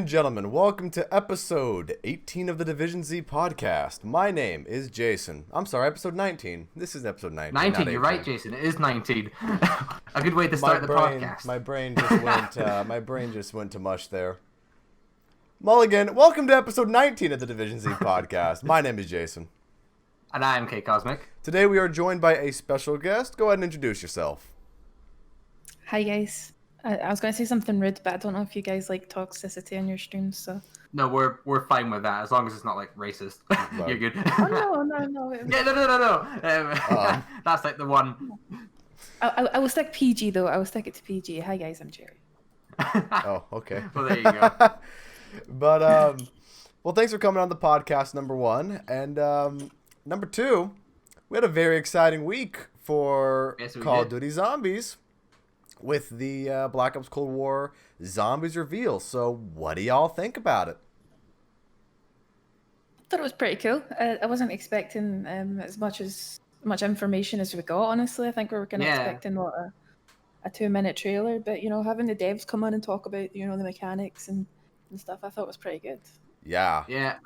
and gentlemen, welcome to episode 18 of the Division Z podcast. My name is Jason. I'm sorry, episode 19. This is episode 19. 19, you're right, Jason. It is 19. A good way to start the podcast. My brain just went to mush there. Mulligan, welcome to episode 19 of the Division Z podcast. My name is Jason. And I am K Cosmic. Today we are joined by a special guest. Go ahead and introduce yourself. Hi guys. I was going to say something rude, but I don't know if you guys like toxicity on your streams, so... No, we're fine with that, as long as it's not, like, racist. Right. You're good. Oh, no. Yeah, no. That's, like, the one. I will stick PG, though. I will stick it to PG. Hi guys, I'm Jerry. Oh, okay. Well, there you go. But, well, thanks for coming on the podcast, number one. And, number two, we had a very exciting week for Call of Duty Zombies with the Black Ops Cold War Zombies reveal. So, what do y'all think about it? I thought it was pretty cool. I wasn't expecting as much information as we got, honestly. I think we were kind of expecting a 2-minute trailer, but, having the devs come on and talk about, the mechanics and stuff, I thought was pretty good. Yeah. Yeah,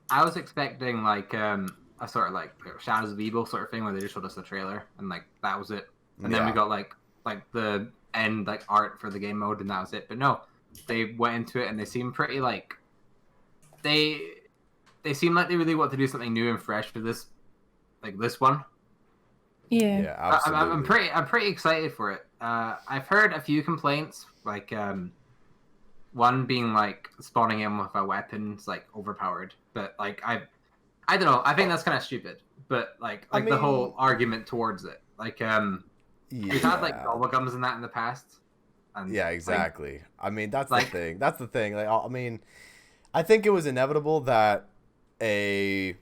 I was expecting, like, a sort of, like, Shadows of Evil sort of thing where they just showed us the trailer, and, like, that was it. And then we got, like the end, like, art for the game mode, and that was it. But no, they went into it, and they seemed pretty, like... They seem like they really want to do something new and fresh for this, like, this one. Yeah. Yeah, absolutely. I'm pretty excited for it. I've heard a few complaints, like, one being, like, spawning in with a weapon's, like, overpowered. But, like, I don't know. I think that's kind of stupid. But, like the whole argument towards it. Like, we've had, like, bubblegums and that in the past. And, yeah, exactly. Like, I mean, that's the thing. That's the thing. Like, I mean, I think it was inevitable that a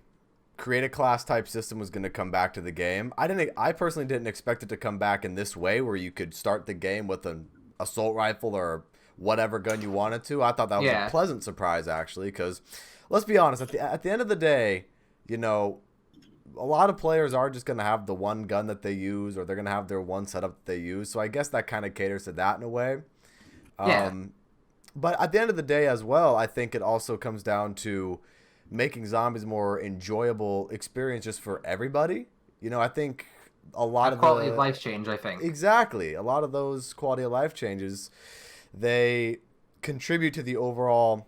create a class type system was going to come back to the game. I personally didn't expect it to come back in this way, where you could start the game with an assault rifle or whatever gun you wanted to. I thought that was a pleasant surprise, actually, because let's be honest, at the end of the day, a lot of players are just going to have the one gun that they use, or they're going to have their one setup that they use. So I guess that kind of caters to that in a way. But at the end of the day as well, I think it also comes down to making zombies more enjoyable experience just for everybody. I think a lot of quality of life change, I think. Exactly. A lot of those quality of life changes, they contribute to the overall,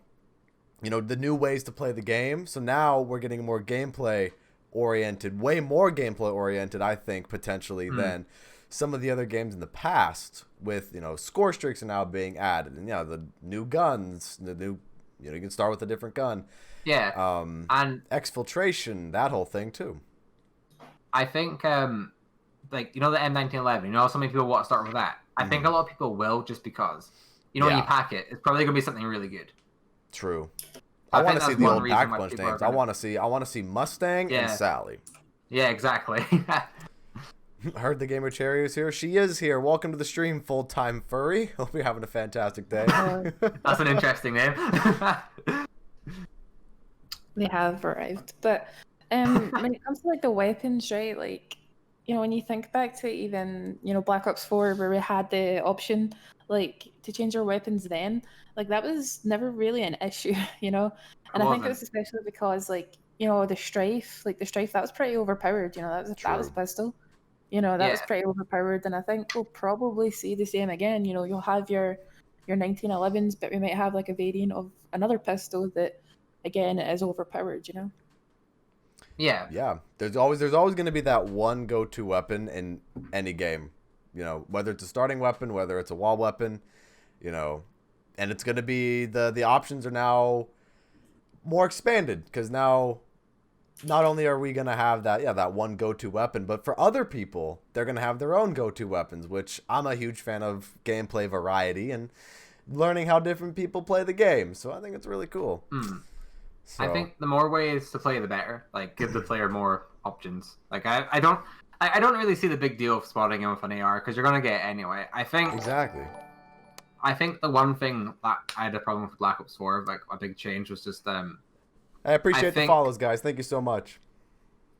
the new ways to play the game. So now we're getting more gameplay oriented, way more gameplay oriented, I think, potentially than some of the other games in the past, with score streaks are now being added, and the new guns, the new you can start with a different gun, and exfiltration, that whole thing too. I think like the M1911, so many people want to start with that. I think a lot of people will, just because when you pack it, it's probably gonna be something really good. True. I want to see the old Pack Punch names. I want to see Mustang and Sally. Yeah, exactly. Heard the Gamer Cherry is here. She is here. Welcome to the stream, full-time furry. Hope you're having a fantastic day. That's an interesting name. They have arrived. But when it comes to, like, the weapons, right, like, when you think back to even, Black Ops 4, where we had the option, like, to change our weapons then, like, that was never really an issue, And I think it was especially because, like, the Strife, that was pretty overpowered, that was a pistol. That was pretty overpowered, and I think we'll probably see the same again. You'll have your 1911s, but we might have, like, a variant of another pistol that, again, is overpowered, Yeah. Yeah. There's always going to be that one go-to weapon in any game. Whether it's a starting weapon, whether it's a wall weapon, and it's going to be the options are now more expanded, because now not only are we going to have that one go-to weapon, but for other people, they're going to have their own go-to weapons, which I'm a huge fan of gameplay variety and learning how different people play the game. So I think it's really cool. So, I think the more ways to play, the better. Like, give the player more options. Like, I don't really see the big deal of spotting in with an AR, because you're going to get it anyway. Exactly. I think the one thing that I had a problem with Black Ops 4, like, a big change, was just I appreciate the follows, guys. Thank you so much.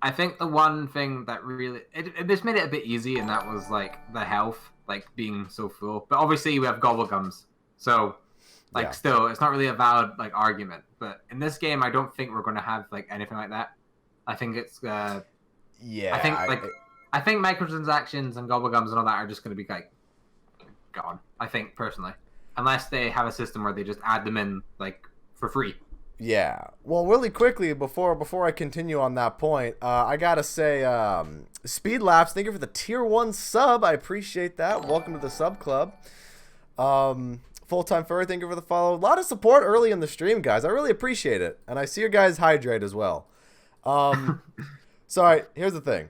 I think the one thing that really it just made it a bit easy, and that was, like, the health, like, being so full. But obviously we have gobble gums, so Like, Yeah. still, it's not really a valid like argument. But in this game, I don't think we're going to have like anything like that. I think it's. Yeah. I think microtransactions and gobblegums and all that are just going to be like gone. I think personally, unless they have a system where they just add them in like for free. Yeah. Well, really quickly before I continue on that point, I gotta say, Speed Laps, thank you for the tier 1 sub. I appreciate that. Welcome to the sub club. Full-time Furry, thank you for the follow. A lot of support early in the stream, guys. I really appreciate it, and I see your guys hydrate as well. Sorry. Here's the thing.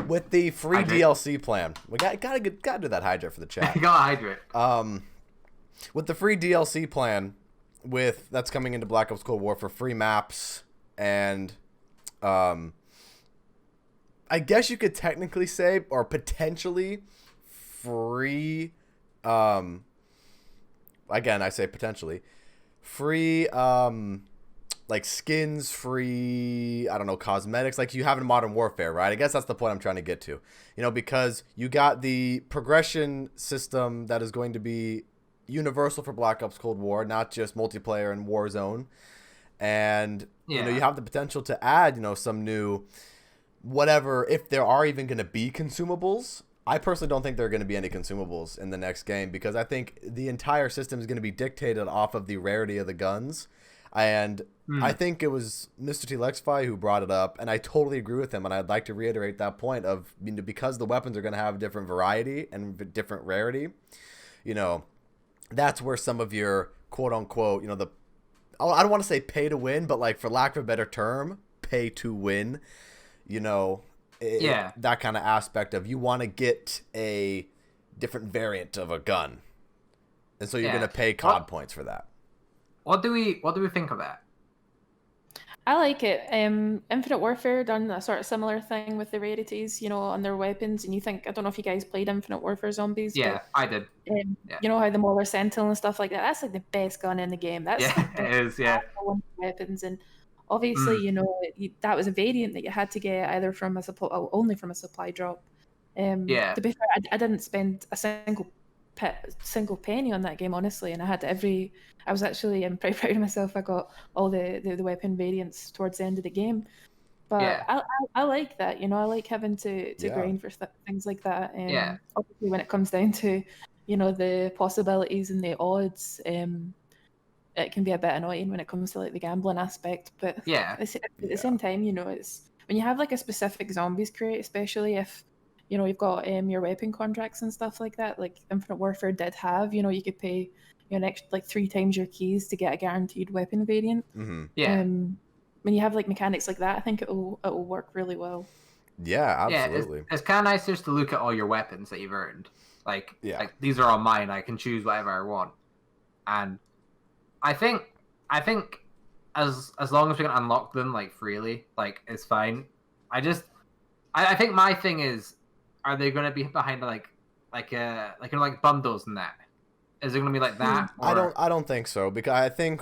With the free Hydrate. DLC plan, we gotta do that hydrate for the chat. You gotta hydrate. With the free DLC plan, that's coming into Black Ops Cold War for free maps, and I guess you could technically say, or potentially free. Again, I say potentially free. Like skins, free, I don't know, cosmetics, like you have in Modern Warfare, right? I guess that's the point I'm trying to get to. Because you got the progression system that is going to be universal for Black Ops Cold War, not just multiplayer and Warzone. And, you have the potential to add, some new whatever, if there are even going to be consumables. I personally don't think there are going to be any consumables in the next game because I think the entire system is going to be dictated off of the rarity of the guns. And I think it was Mr. T. Lexify who brought it up, and I totally agree with him. And I'd like to reiterate that point of because the weapons are going to have different variety and different rarity, that's where some of your quote unquote, I don't want to say pay to win, but like for lack of a better term, pay to win, that kind of aspect of you want to get a different variant of a gun, and so you're going to pay COD points for that. What do we think of that? I like it. Infinite Warfare done a sort of similar thing with the rarities, on their weapons. And I don't know if you guys played Infinite Warfare Zombies. Yeah, but, I did. You know how the Mauler Sentinel and stuff like that. That's like the best gun in the game. That's it is. Yeah. Weapons, and obviously, that was a variant that you had to get either from only from a supply drop. To be fair, I didn't spend a single penny on that game, honestly, and I was actually pretty proud of myself. I got all the weapon variants towards the end of the game, but I like that. I like having to grind for things like that. Obviously, when it comes down to the possibilities and the odds, it can be a bit annoying when it comes to like the gambling aspect. But at the same time, it's when you have like a specific zombies crate, especially if you've got your weapon contracts and stuff like that, like Infinite Warfare did have, you could pay an extra like 3 times your keys to get a guaranteed weapon variant. Mm-hmm. When you have like mechanics like that, I think it'll work really well. Yeah, absolutely. It's kind of nice just to look at all your weapons that you've earned. Like these are all mine. I can choose whatever I want. And I think as long as we can unlock them like freely, like it's fine. I think my thing is, are they going to be behind like bundles and that? Is it going to be like that? Or... I don't think so, because I think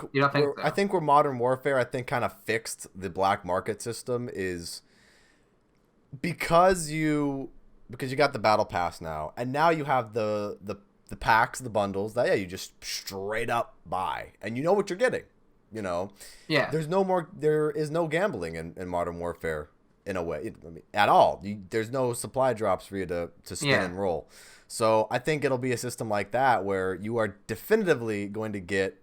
I think where Modern Warfare kind of fixed the black market system is because you got the battle pass now, and now you have the packs, the bundles that you just straight up buy, and you know what you're getting. There is no gambling in Modern Warfare in a way, at all. There's no supply drops for you to spin and roll. So I think it'll be a system like that where you are definitively going to get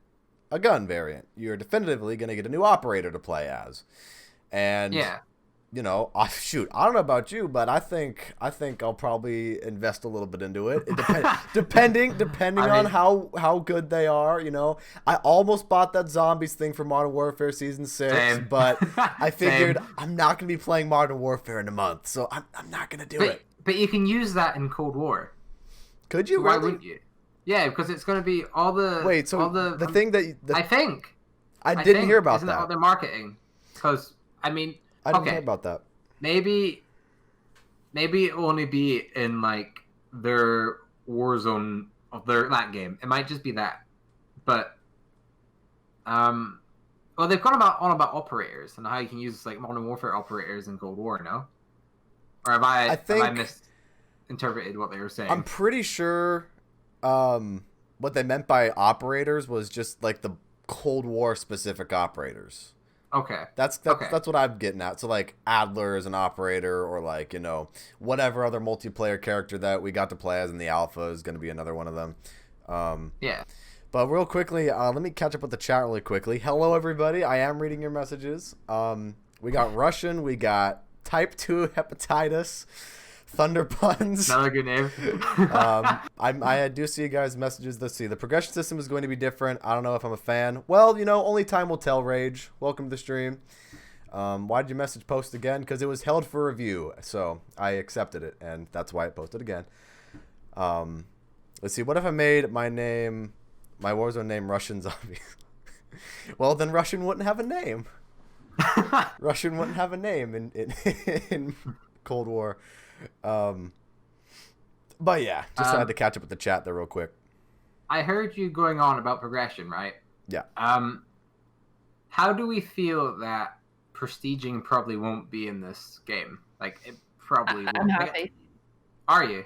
a gun variant. You're definitively going to get a new operator to play as. And I don't know about you, but I think I'll probably invest a little bit into it. Depending on how good they are, I almost bought that zombies thing for Modern Warfare Season 6, but I figured I'm not going to be playing Modern Warfare in a month, so I'm not going to do it. But you can use that in Cold War. Could you? Why really? wouldn't you? Yeah, because it's going to be all the... Wait, so the thing that... I think. I didn't hear about isn't that. What they're marketing? Because, I mean... I didn't hear about that. Maybe it'll only be in, like, their Warzone of that game. It might just be that. But, well, they've gone on about operators and how you can use, like, Modern Warfare operators in Cold War, no? Or have I misinterpreted what they were saying? I'm pretty sure what they meant by operators was just like the Cold War specific operators. Okay. That's what I'm getting at. So like Adler is an operator, or like, you know, whatever other multiplayer character that we got to play as in the alpha is going to be another one of them. Yeah. But real quickly, let me catch up with the chat really quickly. Hello everybody. I am reading your messages. We got Russian, we got Type 2 Hepatitis, Thunder Puns. Another good name. I do see you guys' messages. Let's see. The progression system is going to be different. I don't know if I'm a fan. Well, you know, only time will tell, Rage. Welcome to the stream. Why did your message post again? Because it was held for review. So I accepted it, and that's why it posted again. Let's see. What if I made my Warzone name Russian Zombie? Well, then Russian wouldn't have a name. Russian wouldn't have a name in Cold War. But yeah, just had to catch up with the chat there real quick. I heard you going on about progression, right? Yeah. How do we feel that prestiging probably won't be in this game? Like, it probably won't. I'm happy. Are you?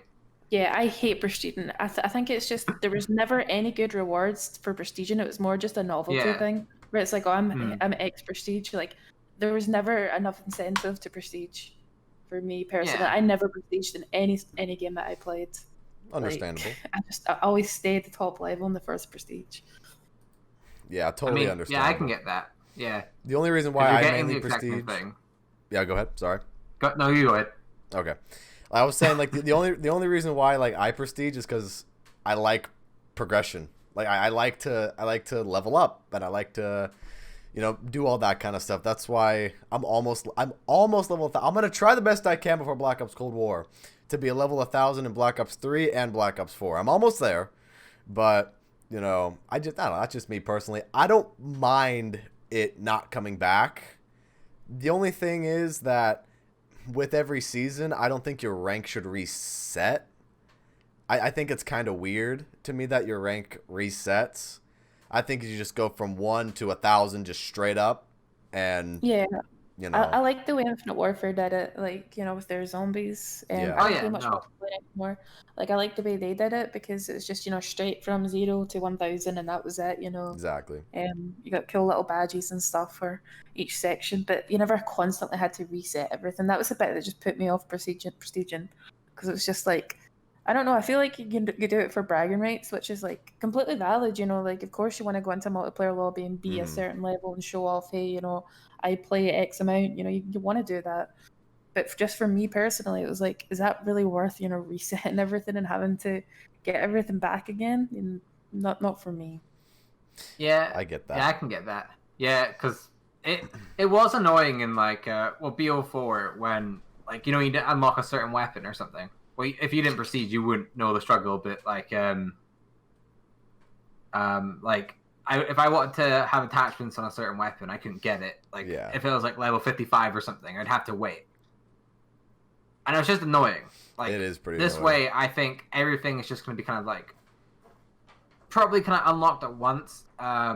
Yeah, I hate prestiging. I think it's just there was never any good rewards for prestiging. It was more just a novelty thing where it's like, oh, I'm X prestige. Like, there was never enough incentive to prestige for me personally. Yeah. I never prestiged in any game that I played. Understandable. Like, I always stayed at the top level in the first prestige. Yeah, totally understand. Yeah, I can get that. Yeah. The only reason why I mainly the exact same prestige. thing. Yeah, go ahead. Sorry. No, you go ahead. Okay. I was saying like the only reason why like I prestige is because I like progression. Like I like to level up, and I like to, you know, do all that kind of stuff. That's why I'm almost level 1,000. I'm gonna try the best I can before Black Ops Cold War to be a level 1,000 in Black Ops 3 and Black Ops 4. I'm almost there, but you know, I don't know. That's just me personally. I don't mind it not coming back. The only thing is that with every season, I don't think your rank should reset. I think it's kind of weird to me that your rank resets. I think you just go from 1 to 1,000 just straight up, and yeah, you know. I like the way Infinite Warfare did it, like, you know, with their zombies. Yeah. I don't play much multiplayer anymore. Like, I like the way they did it because it's just, you know, straight from 0 to 1,000, and that was it, you know. Exactly. You got cool little badges and stuff for each section, but you never constantly had to reset everything. That was the bit that just put me off prestiging, because it was just like, I don't know. I feel like you do it for bragging rights, which is like completely valid. You know, like of course you want to go into a multiplayer lobby and be a certain level and show off, hey, you know, I play X amount. You know, you want to do that. But just for me personally, it was like, is that really worth, you know, resetting everything and having to get everything back again? And not for me. Yeah, I get that. Yeah, I can get that. Yeah, because it was annoying in like BO4 when, like, you know, you didn't unlock a certain weapon or something. Well, if you didn't prestige, you wouldn't know the struggle. But like, if I wanted to have attachments on a certain weapon, I couldn't get it. Like, if it was like level 55 or something, I'd have to wait. And it was just annoying. Like, it is pretty this annoying. way, I think everything is just going to be kind of like probably kind of unlocked at once. I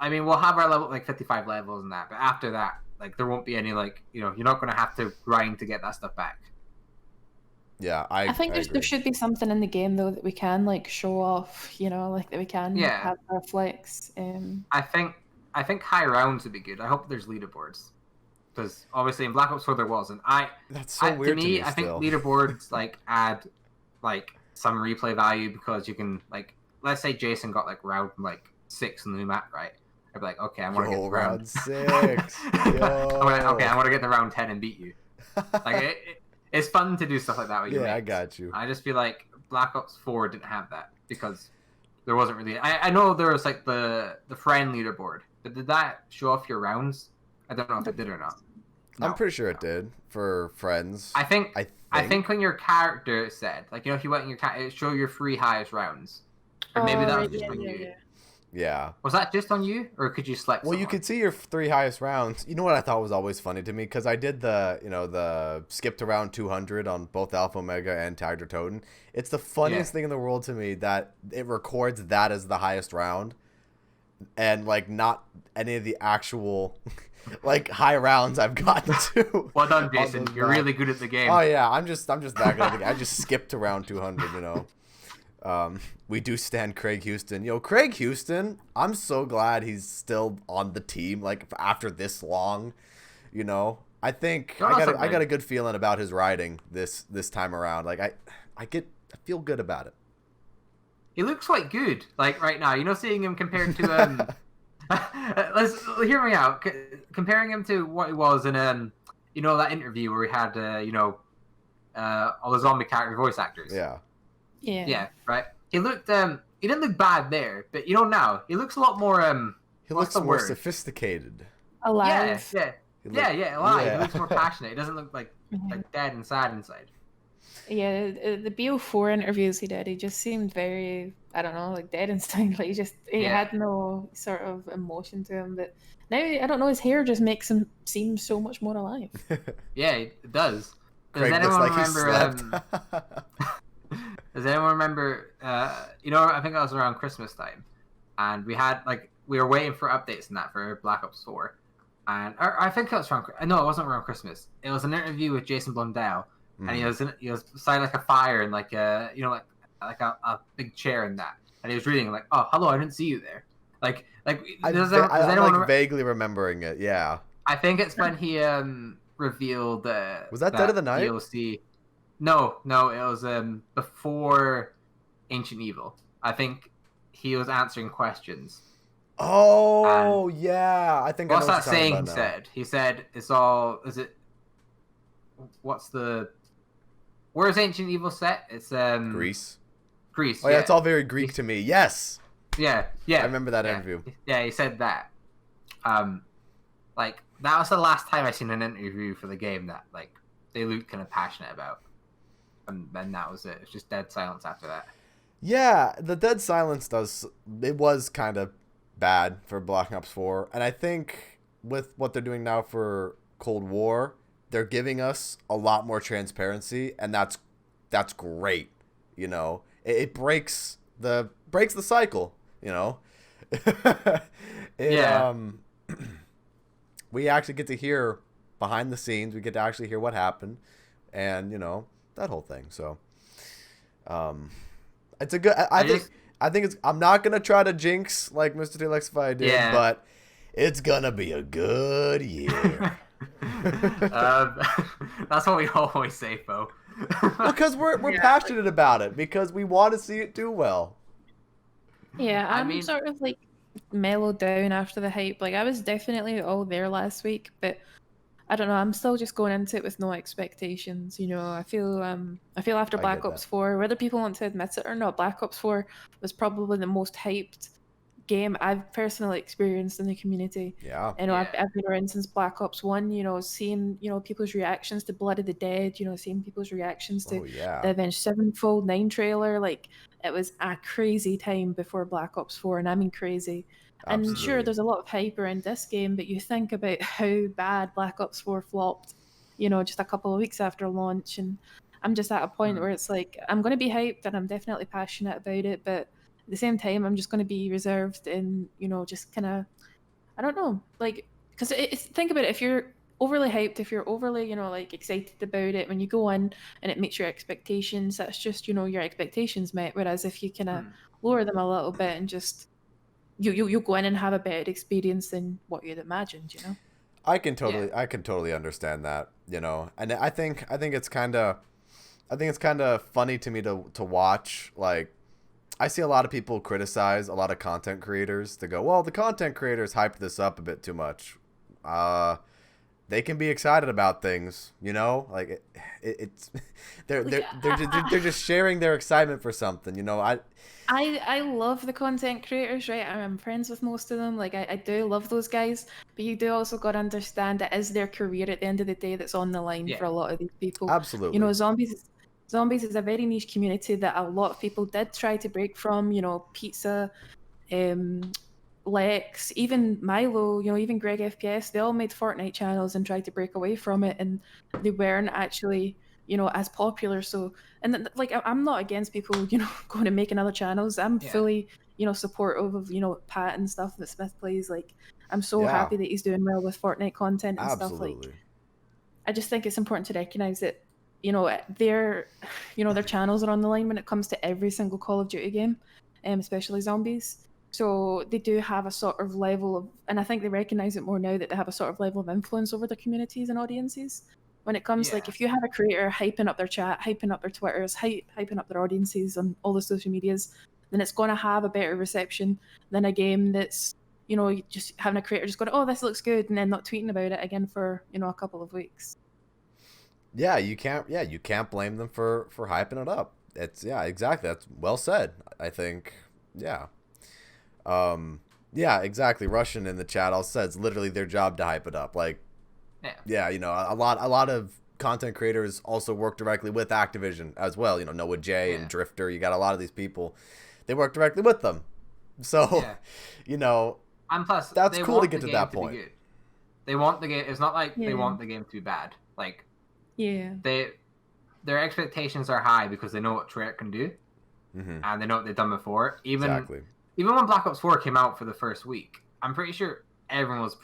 mean, we'll have our level like 55 levels and that, but after that, like, there won't be any, like, you know, you're not going to have to grind to get that stuff back. Yeah, I think there should be something in the game though that we can like show off, you know, like that we can have our flex. I think high rounds would be good. I hope there's leaderboards, because obviously in Black Ops 4 there wasn't. That's so weird to me. I think leaderboards like add like some replay value, because you can, like, let's say Jason got like round like 6 in the new map, right? I'd be like, okay, I want to get to round 6. I want to get to round 10 and beat you. Like it's fun to do stuff like that with your mates. I got you. I just feel like Black Ops 4 didn't have that because there wasn't really. I know there was like the friend leaderboard, but did that show off your rounds? I don't know if it did or not. No, I'm pretty sure it did for friends. I think when your character said, like, you know, if you went in your it show your 3 highest rounds, or maybe that was just on you. Yeah. Was that just on you, or could you select? Well, you could see your 3 highest rounds. You know what I thought was always funny to me, because I did the skip to round 200 on both Alpha Omega and Tiger Toten. It's the funniest thing in the world to me that it records that as the highest round, and like not any of the actual like high rounds I've gotten to. Well done, Jason. You're really good at the game. Oh yeah, I'm just that good at the game. I just skipped to round 200, you know. We do stand Craig Houston. Yo, Craig Houston, I'm so glad he's still on the team, like, after this long, you know. I think I got a good feeling about his riding this time around. Like, I feel good about it. He looks quite good, like, right now. You know, seeing him compared to let's hear me out. Comparing him to what he was in you know, that interview where we had you know, all the zombie character voice actors. Yeah, right. He looked he didn't look bad there, but you know, now he looks a lot more he looks more sophisticated. Alive. Yeah, alive. Yeah. He looks more passionate. He doesn't look like dead and sad inside. Yeah, the BO4 interviews he did, he just seemed very, I don't know, like dead inside. Like he had no sort of emotion to him. But now, I don't know, his hair just makes him seem so much more alive. Yeah, it does. Does anyone remember? Does anyone remember? You know, I think that was around Christmas time, and we were waiting for updates and that for Black Ops 4, and I think it was around. No, it wasn't around Christmas. It was an interview with Jason Blundell. And he was beside like a fire and like you know, like a big chair and that, and he was reading like, oh, hello, I didn't see you there. I'm vaguely remembering it. Yeah, I think it's when he revealed was that Dead of the Night DLC. No, it was before Ancient Evil. I think he was answering questions. Oh, yeah, I think. What's that saying he said? He said it's all. Is it? What's the? Where's Ancient Evil set? It's Greece. Oh yeah, it's all very Greek to me. Yes. Yeah. I remember that interview. Yeah, he said that. Like that was the last time I seen an interview for the game that like they looked kind of passionate about, and then that was it. It's just dead silence after that. Yeah, the dead silence was kind of bad for Black Ops 4, and I think with what they're doing now for Cold War, they're giving us a lot more transparency, and that's great. You know, it breaks the cycle. You know, we actually get to hear behind the scenes. We get to actually hear what happened, and you know, that whole thing. So, it's a good. I think it's. I'm not gonna try to jinx like Mr. Delexify did, but it's gonna be a good year. That's what we always say, Bo. Because we're passionate about it, because we want to see it do well. Yeah, I'm sort of like mellowed down after the hype. Like I was definitely all there last week, but I don't know. I'm still just going into it with no expectations. You know, I feel after Black Ops 4, whether people want to admit it or not, Black Ops 4 was probably the most hyped game I've personally experienced in the community. Yeah. You know, I've been around since Black Ops 1, you know, seeing, you know, people's reactions to Blood of the Dead, you know, seeing people's reactions to the Avenged Sevenfold 9 trailer. Like, it was a crazy time before Black Ops 4, and I mean crazy. Absolutely. And sure, there's a lot of hype around this game, but you think about how bad Black Ops 4 flopped, you know, just a couple of weeks after launch, and I'm just at a point where it's like, I'm going to be hyped and I'm definitely passionate about it, but at the same time, I'm just going to be reserved and, you know, just kind of, I don't know, like, because think about it, if you're overly hyped, if you're overly, you know, like excited about it, when you go in and it meets your expectations, that's just, you know, your expectations met. Whereas if you kind of lower them a little bit and just, you go in and have a better experience than what you'd imagined, you know? I can totally understand that, you know, and I think it's kind of funny to me to watch. Like, I see a lot of people criticize a lot of content creators to go, well, the content creators hyped this up a bit too much. They can be excited about things, you know, like it's they're just sharing their excitement for something, you know. I love the content creators, right? I'm friends with most of them. Like I do love those guys, but you do also got to understand it is their career at the end of the day that's on the line for a lot of these people. Absolutely. You know, Zombies is a very niche community that a lot of people did try to break from. You know, Pizza, Lex, even Milo, you know, even Greg FPS, they all made Fortnite channels and tried to break away from it, and they weren't actually, you know, as popular. So, and like, I'm not against people, you know, going to make another channels. I'm fully, you know, supportive of, you know, Pat and stuff that Smith plays. Like, I'm so happy that he's doing well with Fortnite content and stuff. Like, I just think it's important to recognize that, their channels are on the line when it comes to every single Call of Duty game, especially zombies. So they do have a sort of level of, and I think they recognize it more now that they have a sort of level of influence over their communities and audiences. When it comes, like, Yeah. if you have a creator hyping up their chat, hyping up their Twitters, hyping up their audiences on all the social medias, then it's going to have a better reception than a game that's, just having a creator just going, oh, this looks good, and then not tweeting about it again for, a couple of weeks. Yeah, you can't blame them for hyping it up. It's exactly. That's well said. I think, yeah. Yeah, exactly. Russian in the chat all said it's literally their job to hype it up. Like, yeah, a lot of content creators also work directly with Activision as well. Noah J and Drifter. You got a lot of these people. They work directly with them. So, and plus, that's cool to get to that point. They want the game. It's not like they want the game to be bad. Like, their expectations are high because they know what Treyarch can do, and they know what they've done before. Even when Black Ops 4 came out for the first week, I'm pretty sure everyone was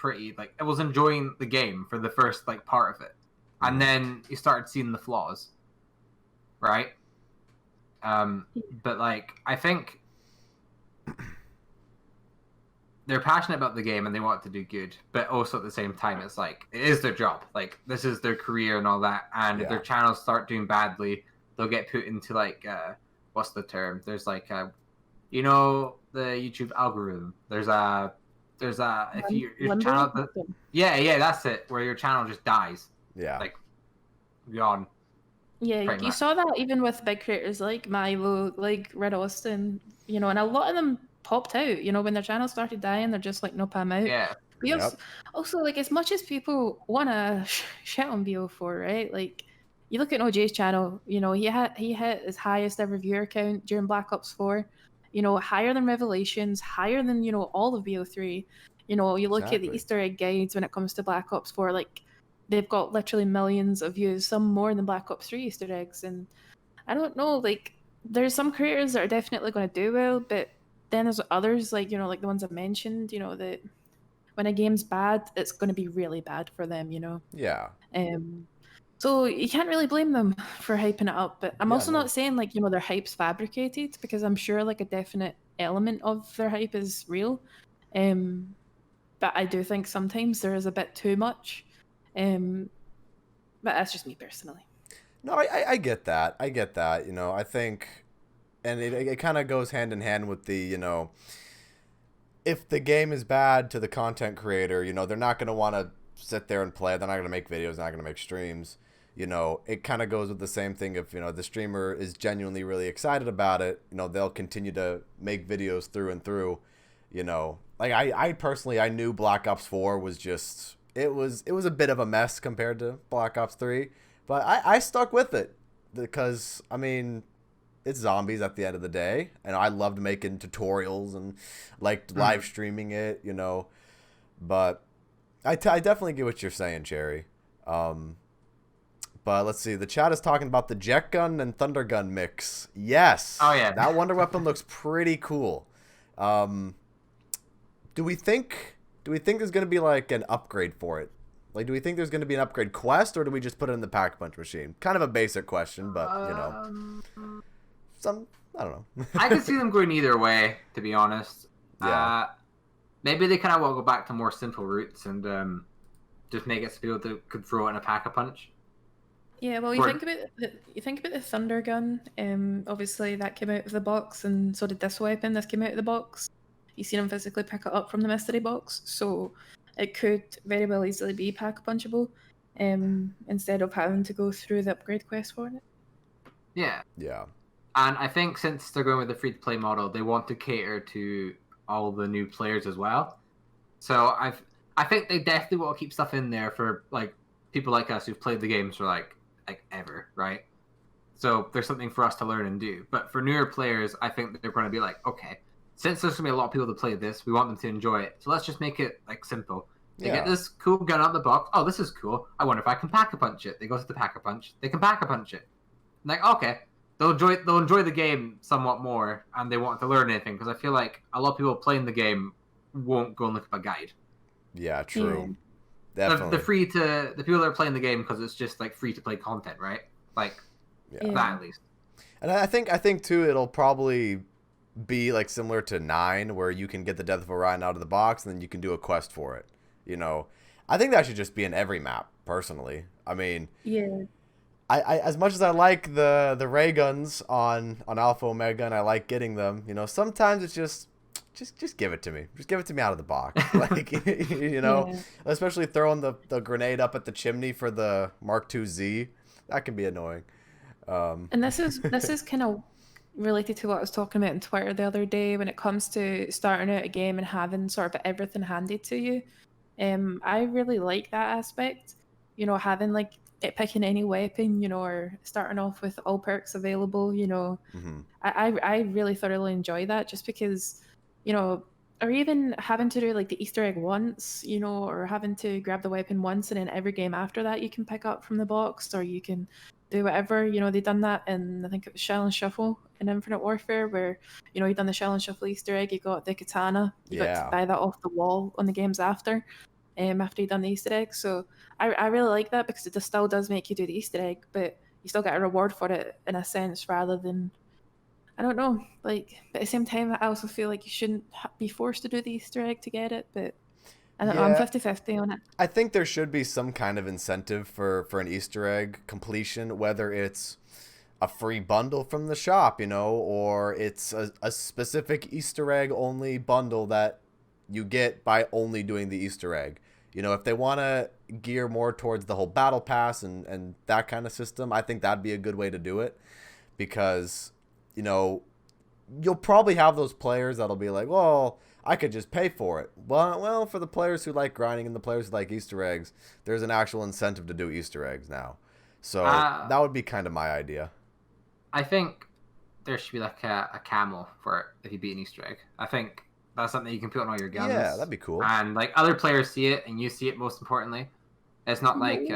was enjoying the game for the first part of it, and then you started seeing the flaws, right? But I think they're passionate about the game and they want it to do good, but also at the same time, it's it is their job. This is their career and all that. And if their channels start doing badly, they'll get put into what's the term? There's the YouTube algorithm. There's if your channel, that's it, where your channel just dies. Yeah. Gone. Yeah, you saw that even with big creators like Milo, like Red Austin, and a lot of them popped out, when their channel started dying, they're just no, Pam out. Yeah. Also, as much as people want to shit on BO4, right? You look at OJ's channel, he hit his highest ever viewer count during Black Ops 4, higher than Revelations, higher than, all of BO3. You look at the Easter egg guides when it comes to Black Ops 4, they've got literally millions of views, some more than Black Ops 3 Easter eggs. And I don't know, there's some creators that are definitely going to do well, but then there's others, like the ones I've mentioned, that when a game's bad, it's going to be really bad for them, Yeah. So you can't really blame them for hyping it up. But I'm also not saying, their hype's fabricated, because I'm sure, a definite element of their hype is real. But I do think sometimes there is a bit too much. But that's just me personally. No, I get that. I think, and it kind of goes hand in hand with the, if the game is bad to the content creator, they're not going to want to sit there and play. They're not going to make videos. They're not going to make streams. It kind of goes with the same thing. If, the streamer is genuinely really excited about it, they'll continue to make videos through and through, I personally, I knew Black Ops 4 was just, it was a bit of a mess compared to Black Ops 3, but I stuck with it because, it's zombies at the end of the day, and I loved making tutorials and live streaming it, but I definitely get what you're saying, Cherry. But let's see, the chat is talking about the Jet Gun and Thunder Gun mix. Yes. Oh yeah, that Wonder Weapon looks pretty cool. Do we think there's gonna be an upgrade for it? Do we think there's gonna be an upgrade quest, or do we just put it in the Pack-a-Punch machine? Kind of a basic question, but I don't know. I could see them going either way, to be honest. Yeah. Maybe they kind of will go back to more simple routes and just make it so people could throw it in a Pack-a-Punch. Yeah, well, you think about the Thunder Gun. Obviously that came out of the box, and so did this weapon. This came out of the box. You seen them physically pick it up from the mystery box, so it could very well easily be Pack-a-Punchable, instead of having to go through the upgrade quest for it. Yeah. Yeah. And I think since they're going with the free-to-play model, they want to cater to all the new players as well. So I think they definitely will keep stuff in there for people like us who've played the games for ever, right? So there's something for us to learn and do. But for newer players, I think they're going to be okay, since there's going to be a lot of people to play this, we want them to enjoy it. So let's just make it simple. They get this cool gun out of the box. Oh, this is cool. I wonder if I can Pack-a-Punch it. They go to the Pack-a-Punch. They can Pack-a-Punch it. Okay. They'll enjoy the game somewhat more, and they want to learn anything, because I feel like a lot of people playing the game won't go and look up a guide. Yeah, true. Definitely. The people that are playing the game because it's just free to play content, right? Like Yeah. that at least. And I think too, it'll probably be like similar to 9, where you can get the Death of Orion out of the box, and then you can do a quest for it. You know, I think that should just be in every map. Personally, I mean, Yeah. I as much as I like the ray guns on Alpha Omega, and I like getting them, you know, sometimes it's just give it to me. Just give it to me out of the box. Like, you know, Yeah. especially throwing the grenade up at the chimney for the Mark II-Z. That can be annoying. And this is kind of related to what I was talking about on Twitter the other day when it comes to starting out a game and having sort of everything handed to you. I really like that aspect. You know, having like it picking any weapon, you know, or starting off with all perks available. You know, hmm I really thoroughly enjoy that just because, you know, or even having to do like the Easter egg once, you know, or having to grab the weapon once and then every game after that you can pick up from the box or you can do whatever. You know, they done that in I think it was Shell and Shuffle in Infinite Warfare where, you know, you done the Shell and Shuffle Easter egg, you got the katana, you got Yeah. to buy that off the wall on the games after you done the Easter egg. So I really like that because it still does make you do the Easter egg, but you still get a reward for it in a sense rather than I don't know. Like, but at the same time, I also feel like you shouldn't be forced to do the Easter egg to get it. But I don't know. I'm Yeah. 50-50 on it. I think there should be some kind of incentive for an Easter egg completion, whether it's a free bundle from the shop, you know, or it's a specific Easter egg only bundle that you get by only doing the Easter egg. You know, if they want to gear more towards the whole battle pass and that kind of system, I think that'd be a good way to do it because, you know, you'll probably have those players that'll be like, well, I could just pay for it. Well, for the players who like grinding and the players who like Easter eggs, there's an actual incentive to do Easter eggs now. So that would be kind of my idea. I think there should be like a camo for it if you beat an Easter egg. I think that's something you can put on all your guns. Yeah, that'd be cool. And like other players see it and you see it most importantly. It's not like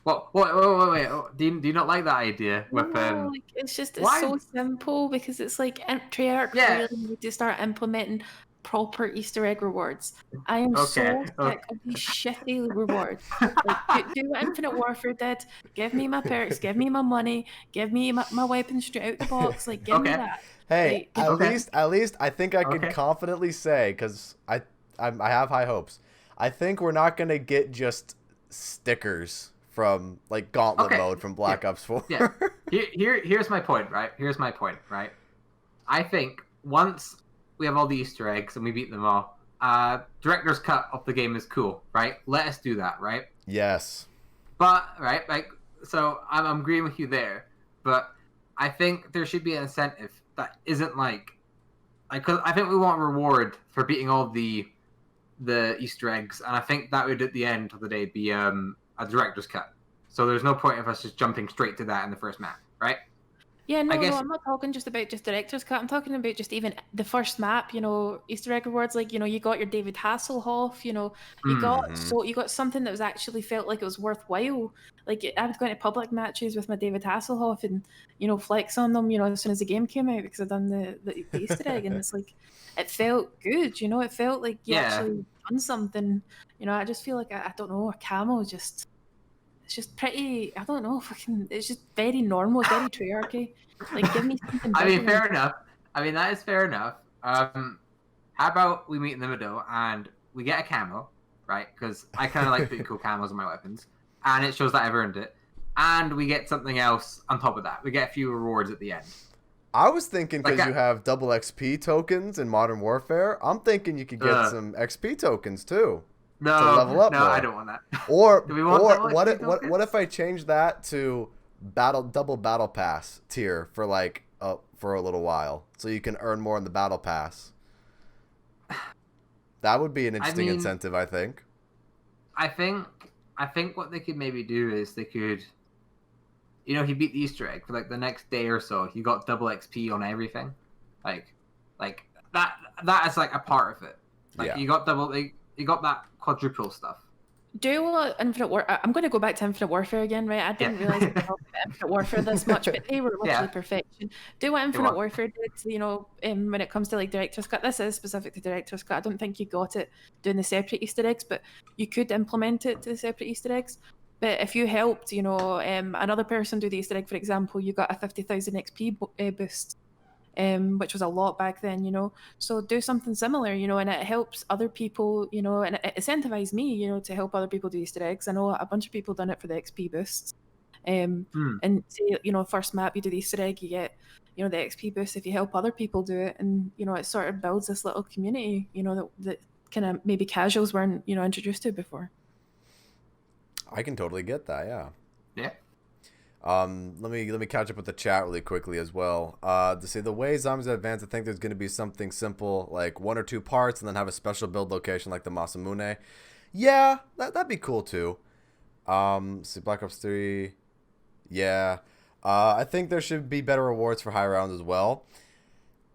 What? Wait. Do you not like that idea? With No, like, it's just why? so simple because it's like Treyarch Yeah. really need to start implementing proper Easter egg rewards. I am Okay, so sick of these shitty rewards. Like, do what Infinite Warfare did. Give me my perks. Give me my money. Give me my weapons straight out the box. Like, give me Okay. that. Hey, Like, at least I think I can Okay. confidently say, because I have high hopes. I think we're not gonna get just stickers from like Gauntlet Okay. mode from Black Ops 4. Yeah. Here's my point, right? I think once we have all the Easter eggs and we beat them all, director's cut of the game is cool, right? Let us do that, right? Yes. But right, like, so I'm agreeing with you there. But I think there should be an incentive that isn't like, cause I think we want reward for beating all the Easter eggs, and I think that would at the end of the day be a director's cut. So there's no point of us just jumping straight to that in the first map, right? yeah, no, I guess- I'm not talking just about just director's cut. I'm talking about just even the first map. You know, Easter egg rewards. Like, you know, you got your David Hasselhoff. You know, you got something that was actually felt like it was worthwhile. Like, I would go into public matches with my David Hasselhoff and, you know, flex on them. You know, as soon as the game came out because I'd done the Easter egg, and it's like it felt good. You know, it felt like you actually done something. You know, I just feel like I don't know, a camo just. It's just pretty. I don't know. Fucking. It's just very normal. Very Treyarchy. Like, give me something. I mean, different. fair enough. I mean, that is fair enough. How about we meet in the middle and we get a camo, right? Because I kind of like putting cool camos on my weapons, and it shows that I've earned it. And we get something else on top of that. We get a few rewards at the end. I was thinking because Like, you have double XP tokens in Modern Warfare, I'm thinking you could get some XP tokens too. No, level up no, more. I don't want that. Or Do we want or double what XP if what if tokens? I change that to double battle pass tier for like for a little while, so you can earn more in the battle pass. That would be an interesting mean- incentive, I think. I think what they could maybe do is they could, you know, if you beat the Easter egg for like the next day or so, you got double XP on everything, like that is like a part of it. Like, Yeah. you got you got that quadruple stuff. Do what Infinite War. I'm going to go back to Infinite Warfare again, right? I didn't realize we talked about Infinite Warfare this much, but they were literally Yeah. perfection. Do what Infinite were. Warfare did, you know, when it comes to like director's cut. This is specific to director's cut. I don't think you got it doing the separate Easter eggs, but you could implement it to the separate Easter eggs. But if you helped, another person do the Easter egg, for example, you got a 50,000 XP boost, which was a lot back then, So do something similar, and it helps other people, and it incentivized me, to help other people do Easter eggs. I know a bunch of people done it for the XP boosts. And say, first map you do the Easter egg, you get, the XP boost if you help other people do it, and it sort of builds this little community, that kind of maybe casuals weren't, introduced to before. I can totally get that, yeah. Yeah. Let me catch up with the chat really quickly as well. To say the way zombies advance, I think there's going to be something simple like 1 or 2 parts, and then have a special build location like the Masamune. Yeah, that'd be cool too. See Black Ops 3. Yeah. I think there should be better rewards for high rounds as well.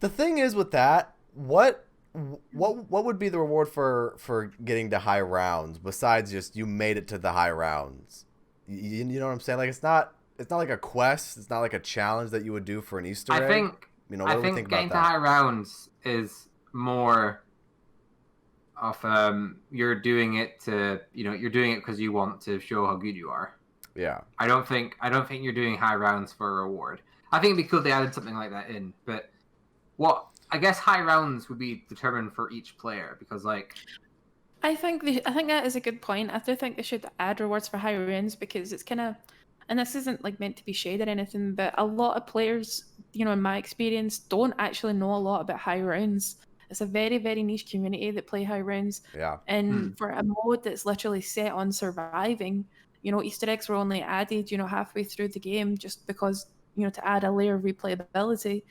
The thing is with that, what would be the reward for getting to high rounds besides just you made it to the high rounds? You know what I'm saying? Like it's not like a quest. It's not like a challenge that you would do for an Easter egg. I think getting to high rounds is more of you're doing it to you're doing it because you want to show how good you are. Yeah. I don't think you're doing high rounds for a reward. I think it'd be cool if they added something like that in, but I guess high rounds would be determined for each player because I think that is a good point. I do think they should add rewards for high rounds because it's kind of, and this isn't like meant to be shade or anything, but a lot of players, in my experience, don't actually know a lot about high rounds. It's a very, very niche community that play high rounds. Yeah. And for a mode that's literally set on surviving, Easter eggs were only added, halfway through the game just because, to add a layer of replayability.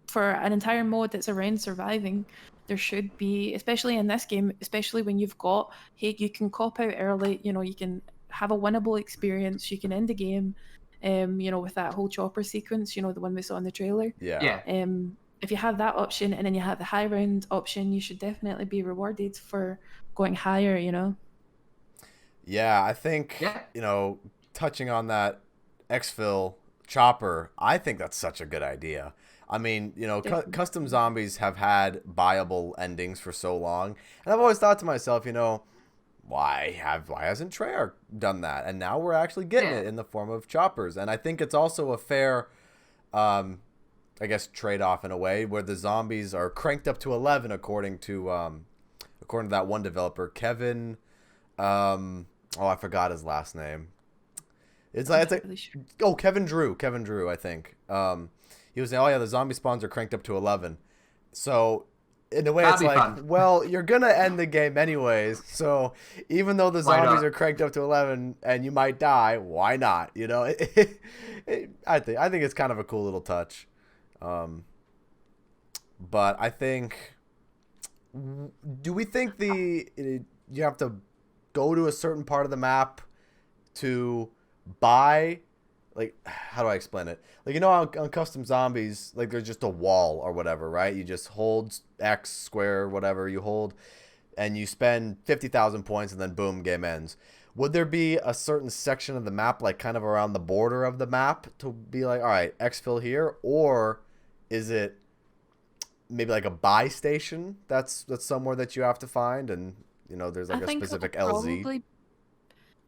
For an entire mode that's around surviving, there should be, especially in this game, especially when you've got, hey, you can cop out early, you can have a winnable experience, you can end the game, with that whole chopper sequence, the one we saw in the trailer. Yeah. If you have that option and then you have the high round option, you should definitely be rewarded for going higher, Yeah, I think, touching on that exfil chopper, I think that's such a good idea. I mean, custom zombies have had viable endings for so long, and I've always thought to myself, why hasn't Treyarch done that? And now we're actually getting it in the form of choppers, and I think it's also a fair, I guess, trade-off in a way where the zombies are cranked up to 11 according to that one developer, Kevin. I forgot his last name. Kevin Drew, I think. He was saying, the zombie spawns are cranked up to 11. So, in a way, it's like, fun. Well, you're going to end the game anyways. So, even though the zombies are cranked up to 11 and you might die, why not? I think it's kind of a cool little touch. But I think, do we think you have to go to a certain part of the map to buy? Like, how do I explain it? Like, on custom zombies, like, there's just a wall or whatever, right? You just hold X, square, whatever you hold, and you spend 50,000 points, and then boom, game ends. Would there be a certain section of the map, like, kind of around the border of the map to be like, all right, exfil here? Or is it maybe like a buy station that's somewhere that you have to find, and, there's like a specific LZ?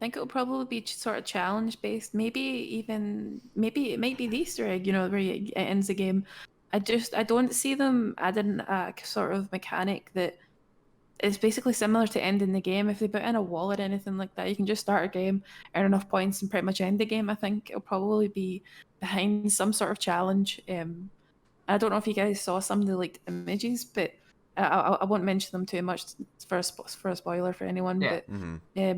I think it will probably be sort of challenge based. Maybe it might be the Easter egg, where it ends the game. I don't see them adding a sort of mechanic that is basically similar to ending the game. If they put in a wall or anything like that, you can just start a game, earn enough points, and pretty much end the game. I think it'll probably be behind some sort of challenge. I don't know if you guys saw some of the leaked images, but I won't mention them too much for a spoiler for anyone. Yeah. But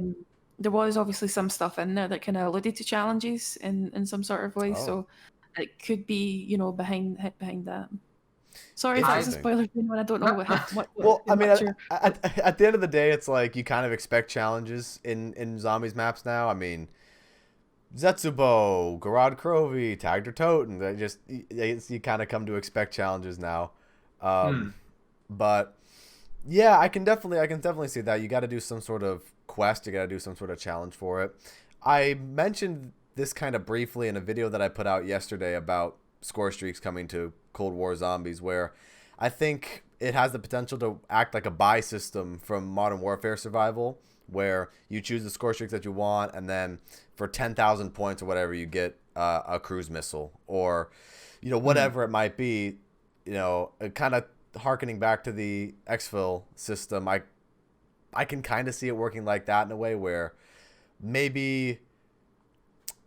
there was obviously some stuff in there that kind of alluded to challenges in some sort of way. So it could be, behind that. Sorry if that's a spoiler for anyone. I don't know what well, I mean, at the end of the day, it's like you kind of expect challenges in zombies maps now. I mean, Zetsubo, Garad Krovi, Tag der Toten, you kind of come to expect challenges now. But yeah, I can definitely see that. You got to do some sort of quest, you got to do some sort of challenge for it. I mentioned this kind of briefly in a video that I put out yesterday about score streaks coming to Cold War Zombies, where I think it has the potential to act like a buy system from Modern Warfare Survival, where you choose the score streaks that you want, and then for 10,000 points or whatever, you get a cruise missile, or whatever it might be. Kind of harkening back to the exfil system, I can kind of see it working like that in a way where maybe.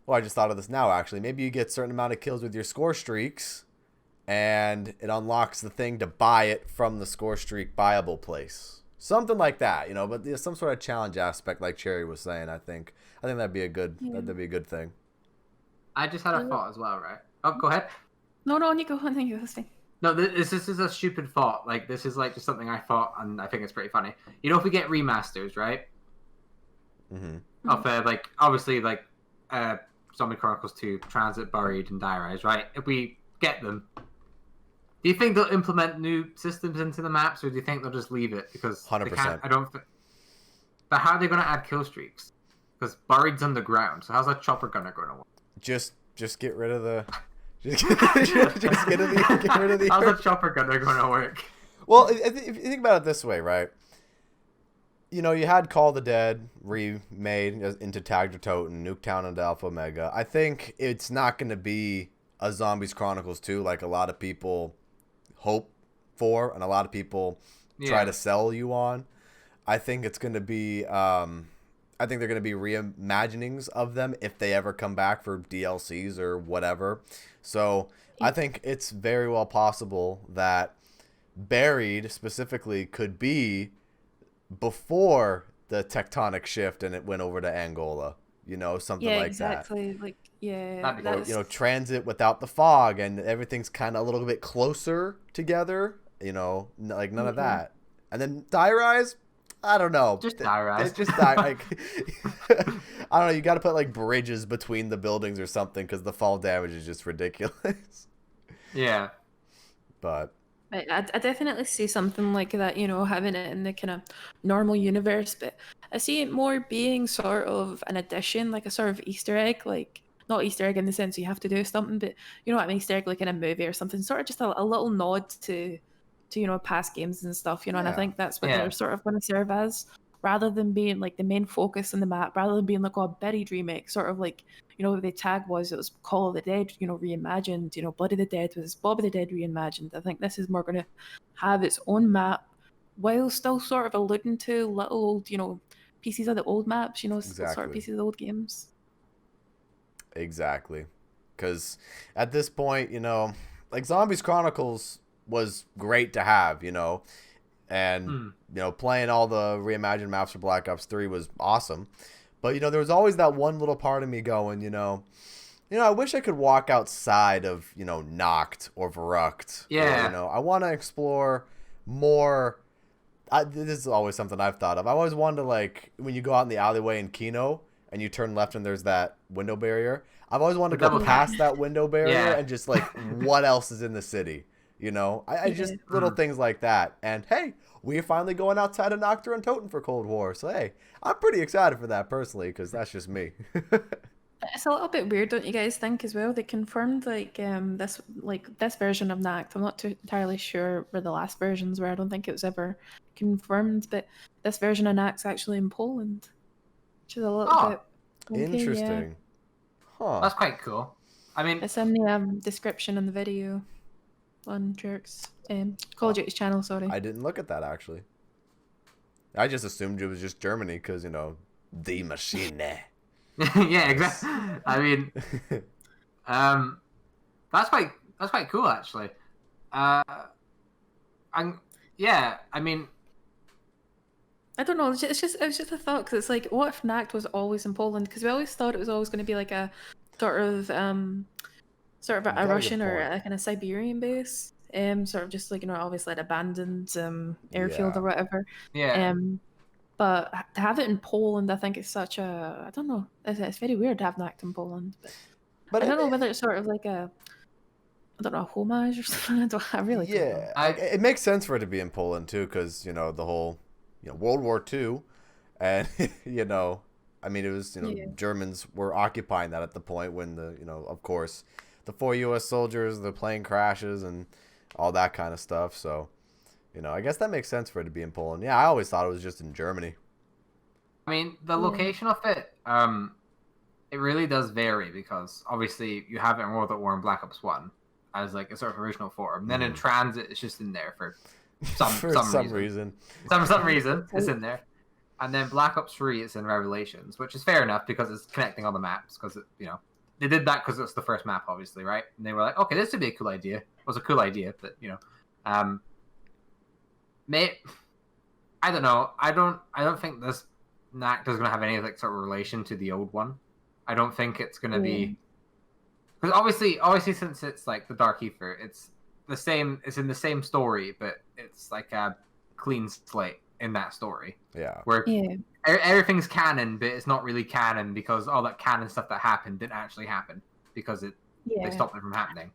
Well, I just thought of this now, actually. Maybe you get a certain amount of kills with your score streaks, and it unlocks the thing to buy it from the score streak buyable place. Something like that, but there's some sort of challenge aspect, like Cherry was saying. I think that'd be a good thing. I just had a thought as well, right? Oh, go ahead. No, you go on. You listening. No, this is a stupid thought. Like, this is like just something I thought, and I think it's pretty funny. If we get remasters, right? Mm-hmm. Of like obviously like Zombie Chronicles 2, Transit, Buried, and Die Rise, right? If we get them, do you think they'll implement new systems into the maps, or do you think they'll just leave it? Because 100%. I don't. But how are they going to add kill streaks? Because Buried's underground, so how's that chopper gunner going to work? Just get rid of the. Just get rid of the. How's that chopper gunner going to work? Well, if you think about it this way, right? You had Call of the Dead remade into Tag Toten, Nuketown into Alpha Omega. I think it's not going to be a Zombies Chronicles 2 like a lot of people hope for and a lot of people try to sell you on. I think it's going to be I think they're going to be reimaginings of them if they ever come back for DLCs or whatever. So I think it's very well possible that Buried specifically could be before the tectonic shift and it went over to Angola, something like exactly. that. Like, yeah, or, transit without the fog and everything's kind of a little bit closer together, like none of that. And then Die Rise, I don't know. Just Die Rise. It's just die. Like, I don't know. You got to put like bridges between the buildings or something because the fall damage is just ridiculous. Yeah. But. I definitely see something like that, having it in the kind of normal universe, but I see it more being sort of an addition, like a sort of Easter egg, like not Easter egg in the sense you have to do something, but you know what I mean, Easter egg like in a movie or something, sort of just a little nod to past games and stuff, and I think that's what they're sort of going to serve as, rather than being like the main focus on the map, rather than being like a Buried remake, sort of like, the tag was Call of the Dead, reimagined, Blood of the Dead was Bob of the Dead reimagined. I think this is more going to have its own map while still sort of alluding to little old, pieces of the old maps, Exactly. sort of pieces of the old games. Exactly. Because at this point, like Zombies Chronicles was great to have, and, playing all the reimagined maps for Black Ops 3 was awesome. But, there was always that one little part of me going, I wish I could walk outside of, Nacht or Verrückt. Yeah. Or, I want to explore more. This is always something I've thought of. I always wanted to, like, when you go out in the alleyway in Kino and you turn left and there's that window barrier, I've always wanted to go past that window barrier and just, like, what else is in the city? I just little things like that. And hey, we're finally going outside of Nocturne and Toten for Cold War. So hey, I'm pretty excited for that personally because that's just me. It's a little bit weird, don't you guys think as well? They confirmed this version of Nacht. I'm not too entirely sure where the last versions were. I don't think it was ever confirmed, but this version of Nacht's actually in Poland, which is a little bit interesting. Huh. That's quite cool. I mean, it's in the description in the video on Jerk's Call of Duty's channel. Sorry, I didn't look at that actually. I just assumed it was just Germany because the machine. Yeah, exactly. I mean, that's quite cool actually. I mean, I don't know. It was just a thought because it's like, what if Nacht was always in Poland? Because we always thought it was always going to be like a sort of a Russian or a kind of Siberian base, sort of just like obviously an abandoned airfield or whatever. Yeah. But to have it in Poland, I think it's such a, I don't know. It's very weird to have Nacht in Poland. But I don't know whether it's sort of like a, I don't know, a homage or something. I really don't know. It makes sense for it to be in Poland too, because the whole World War II, and I mean it was Germans were occupying that at the point when the of course the 4 U.S. soldiers, the plane crashes, and all that kind of stuff. So, I guess that makes sense for it to be in Poland. Yeah, I always thought it was just in Germany. I mean, the location of it, it really does vary because obviously you have it in World at War and Black Ops 1 as like a sort of original form. Then in Transit, it's just in there for some reason. Some reason it's in there. And then Black Ops 3, it's in Revelations, which is fair enough because it's connecting all the maps. Because they did that because it's the first map, obviously, right? And they were like, okay, this would be a cool idea. It was a cool idea, but I don't know. I don't think this NAC is going to have any like sort of relation to the old one. I don't think it's going to be because obviously since it's like the Dark Ether, it's the same. It's in the same story, but it's like a clean slate in that story. Yeah. Where everything's canon, but it's not really canon because all that canon stuff that happened didn't actually happen because they stopped it from happening.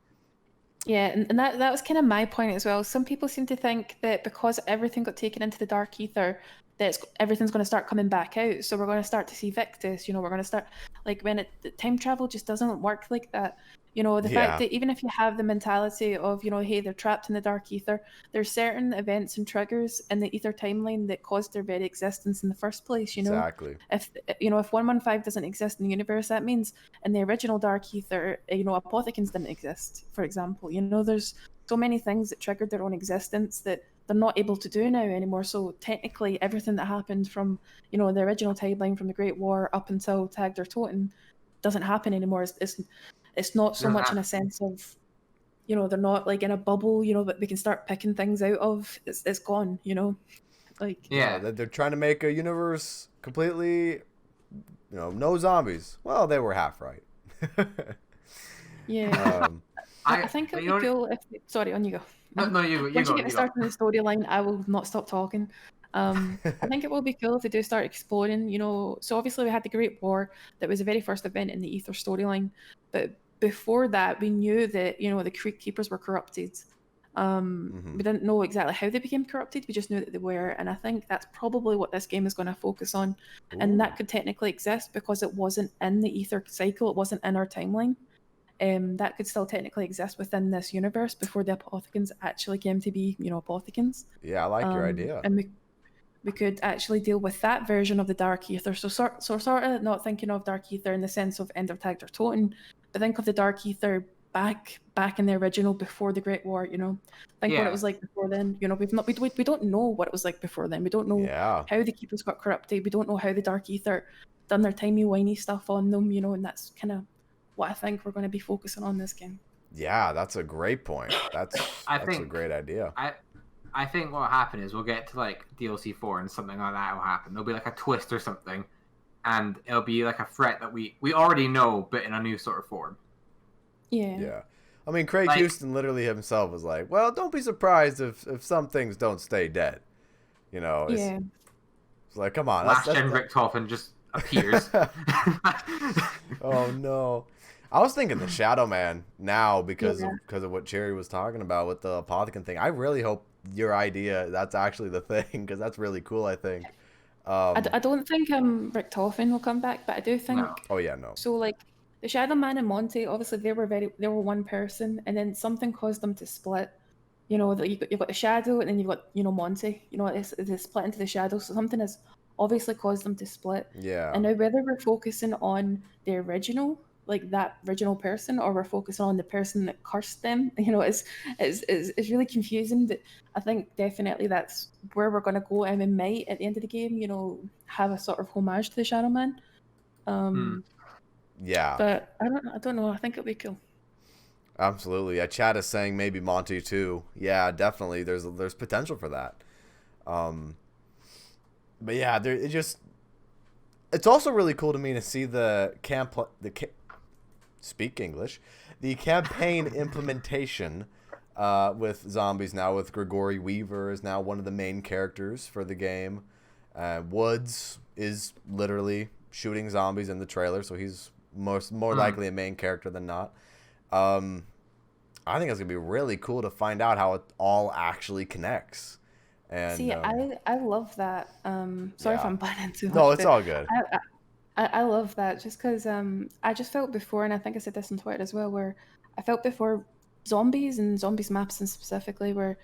Yeah, and that was kind of my point as well. Some people seem to think that because everything got taken into the Dark Ether, that everything's going to start coming back out. So we're going to start to see Victus. We're going to start like when time travel just doesn't work like that. The fact that even if you have the mentality of hey, they're trapped in the Dark Ether, there's certain events and triggers in the Ether timeline that caused their very existence in the first place. Exactly. If 115 doesn't exist in the universe, that means in the original Dark Ether, Apothicons didn't exist, for example. There's so many things that triggered their own existence that they're not able to do now anymore. So technically, everything that happened from the original timeline from the Great War up until Tag der Toten doesn't happen anymore. It's not so much in a sense of they're not like in a bubble, but they can start picking things out of. It's gone, like they're trying to make a universe completely no zombies. Well, they were half right. I think it would be cool if sorry, on you go. No, you Once go. you get started in the storyline, I will not stop talking. I think it will be cool if they do start exploring, so obviously we had the Great War that was the very first event in the Ether storyline, but before that we knew that the Creek Keepers were corrupted. We didn't know exactly how they became corrupted, we just knew that they were, and I think that's probably what this game is going to focus on. And that could technically exist because it wasn't in the Ether cycle, it wasn't in our timeline. That could still technically exist within this universe before the Apothicons actually came to be, Apothicons. Yeah, I like your idea. And we could actually deal with that version of the Dark Ether. So sort of not thinking of Dark Ether in the sense of End of Tag der Toten, but think of the Dark Ether back in the original before the Great War. Think what it was like before then. We don't know what it was like before then. We don't know how the Keepers got corrupted. We don't know how the Dark Ether done their timey-wimey stuff on them. And that's kind of what I think we're going to be focusing on this game. Yeah, that's a great point. That's a great idea. I think what will happen is we'll get to like DLC 4 and something like that will happen. There'll be like a twist or something, and it'll be like a threat that we already know, but in a new sort of form. Yeah. I mean, Craig Houston literally himself was like, well, don't be surprised if some things don't stay dead. It's like, come on. Last Gen Richtofen just appears. Oh, no. I was thinking the Shadow Man now because of what Cherry was talking about with the Apothicon thing. I really hope your idea, that's actually the thing, because that's really cool, I think. I don't think Richtofen will come back, but I do think... No. Oh, yeah, no. So, like, the Shadow Man and Monty, obviously, they were one person, and then something caused them to split. You've got the Shadow, and then you've got, Monty. They split into the Shadow, so something has obviously caused them to split. Yeah. And now whether we're focusing on the original, like that original person, or we're focusing on the person that cursed them, it's really confusing. But I think definitely that's where we're going to go, and we might at the end of the game, have a sort of homage to the Shadow Man. Yeah. But I don't know. I think it'll be cool. Absolutely. Yeah, Chad is saying maybe Monty too. Yeah, definitely. There's potential for that. But yeah, it's also really cool to me to see the campaign implementation with zombies now, with Gregory Weaver is now one of the main characters for the game. Woods is literally shooting zombies in the trailer, so he's more likely a main character than not. I think it's gonna be really cool to find out how it all actually connects. And see, I love that. Sorry if I'm butting too much. No, it's all good. I love that just because I just felt before, and I think I said this on Twitter as well, where I felt before zombies and zombies maps and specifically were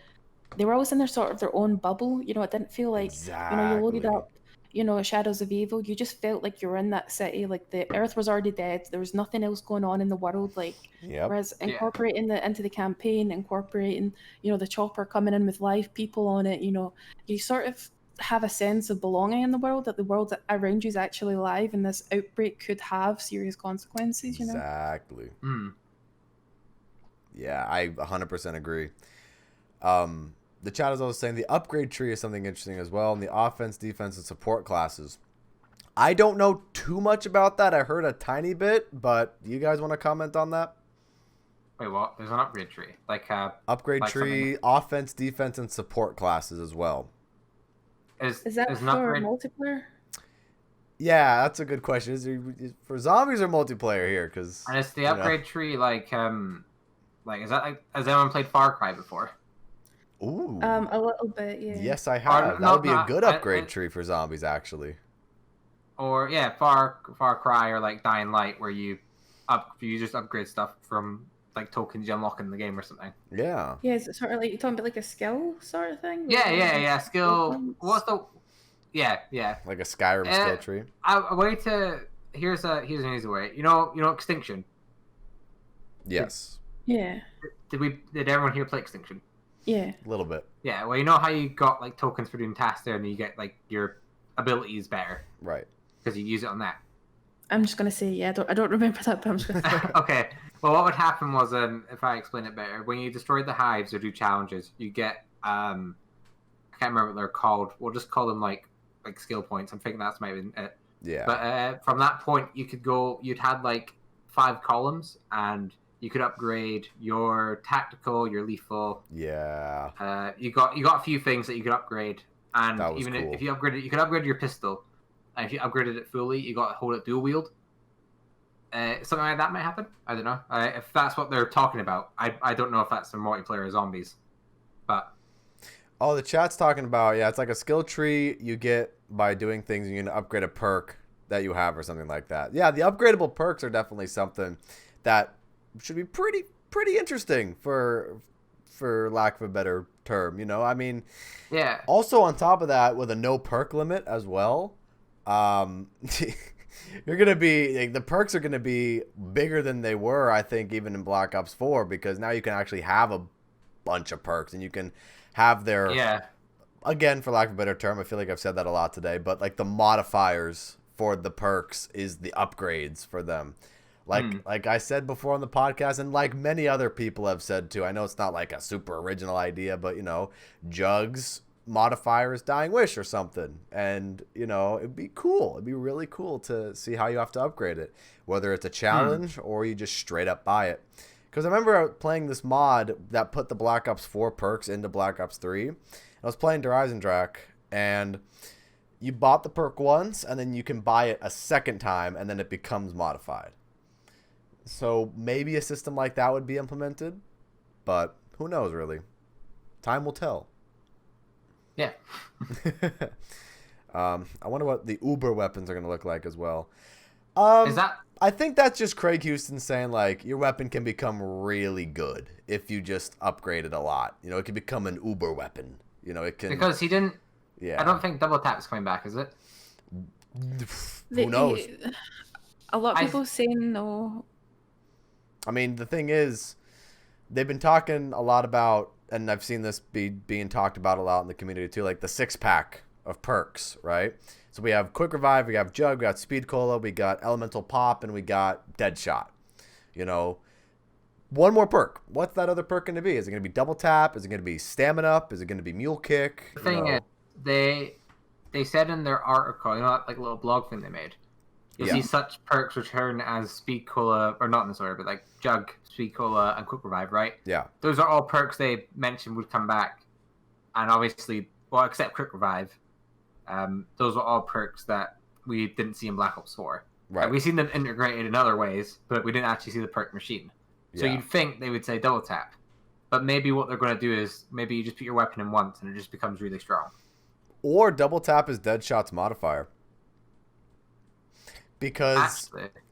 they were always in their sort of their own bubble. You know, it didn't feel like, you loaded Exactly. up, Shadows of Evil. You just felt like you were in that city. Like the Earth was already dead. There was nothing else going on in the world. Like Yep. whereas Yeah. incorporating the into the campaign, incorporating, the chopper coming in with live people on it, you sort of have a sense of belonging in the world, that the world around you is actually live and this outbreak could have serious consequences, Exactly. Hmm. Yeah, I 100% agree. The chat is also saying the upgrade tree is something interesting as well in the offense, defense, and support classes. I don't know too much about that. I heard a tiny bit, but you guys want to comment on that? Wait, what? There's an upgrade tree. Upgrade like tree, offense, defense, and support classes as well. Is that is an for upgrade... multiplayer? Yeah, that's a good question. Is it for zombies or multiplayer here? Because And it's the upgrade tree, like is that like, has anyone played Far Cry before? Ooh. A little bit, yeah. Yes, I have. That would be a good upgrade tree for zombies, actually. Or yeah, Far Cry or like Dying Light, where you just upgrade stuff from like tokens you unlock in the game or something. Yeah. Yeah, is it sort of like you're talking about like a skill sort of thing? Yeah. Skill. What's the? Yeah. Like a Skyrim skill tree. A way to here's an easy way. You know Extinction. Yes. Yeah. Did everyone here play Extinction? Yeah. A little bit. Yeah. Well, you know how you got like tokens for doing tasks there, and you get like your abilities better. Right. Because you use it on that. I'm just gonna say I don't remember that, but I'm just gonna. Okay. Well, what would happen was, if I explain it better, when you destroy the hives or do challenges, you get I can't remember what they're called. We'll just call them like skill points. I'm thinking that's maybe it. Yeah. But from that point, you'd had like 5 columns, and you could upgrade your tactical, your lethal. Yeah. You got a few things that you could upgrade, and that was even cool. if you upgrade it, you could upgrade your pistol. And if you upgraded it fully, you got to hold it dual wield. Something like that might happen. I don't know. If that's what they're talking about, I don't know if that's for multiplayer or zombies. But the chat's talking about, it's like a skill tree you get by doing things. You can upgrade a perk that you have or something like that. Yeah, the upgradable perks are definitely something that should be pretty interesting for lack of a better term. I mean, yeah. Also on top of that, with a no perk limit as well. You're gonna be the perks are gonna be bigger than they were, I think, even in Black Ops 4, because now you can actually have a bunch of perks and you can have their again, for lack of a better term, I feel like I've said that a lot today, but like the modifiers for the perks is the upgrades for them. Like I said before on the podcast, and like many other people have said too. I know it's not like a super original idea, but Jug's modifier is Dying Wish or something, and it'd be cool. It'd be really cool to see how you have to upgrade it, whether it's a challenge or you just straight up buy it. Because I remember playing this mod that put the Black Ops 4 perks into Black Ops 3. I was playing Horizon Drac, and you bought the perk once, and then you can buy it a second time, and then it becomes modified. So maybe a system like that would be implemented, but who knows, really? Time will tell. Yeah. I wonder what the Uber weapons are going to look like as well. Is that? I think that's just Craig Houston saying, like, your weapon can become really good if you just upgrade it a lot. It can become an Uber weapon. It can... Because he didn't... Yeah. I don't think double tap's coming back, is it? Who knows? A lot of people saying no. I mean, the thing is, they've been talking a lot about, and I've seen this being talked about a lot in the community too, like the 6-pack of perks, right? So we have Quick Revive, we have Jug, we got Speed Cola, we got Elemental Pop, and we got Deadshot. One more perk. What's that other perk going to be? Is it going to be Double Tap? Is it going to be Stamina Up? Is it going to be Mule Kick? The thing is, they said in their article, like a little blog thing they made, you see such perks return as Speed Cola, or not in this order, but like Jug, Speed Cola, and Quick Revive, right? Yeah. Those are all perks they mentioned would come back. And obviously, well, except Quick Revive, those were all perks that we didn't see in Black Ops 4. Right. We've seen them integrated in other ways, but we didn't actually see the perk machine. So you'd think they would say double tap. But maybe what they're going to do is maybe you just put your weapon in once and it just becomes really strong. Or double tap is Deadshot's modifier. Because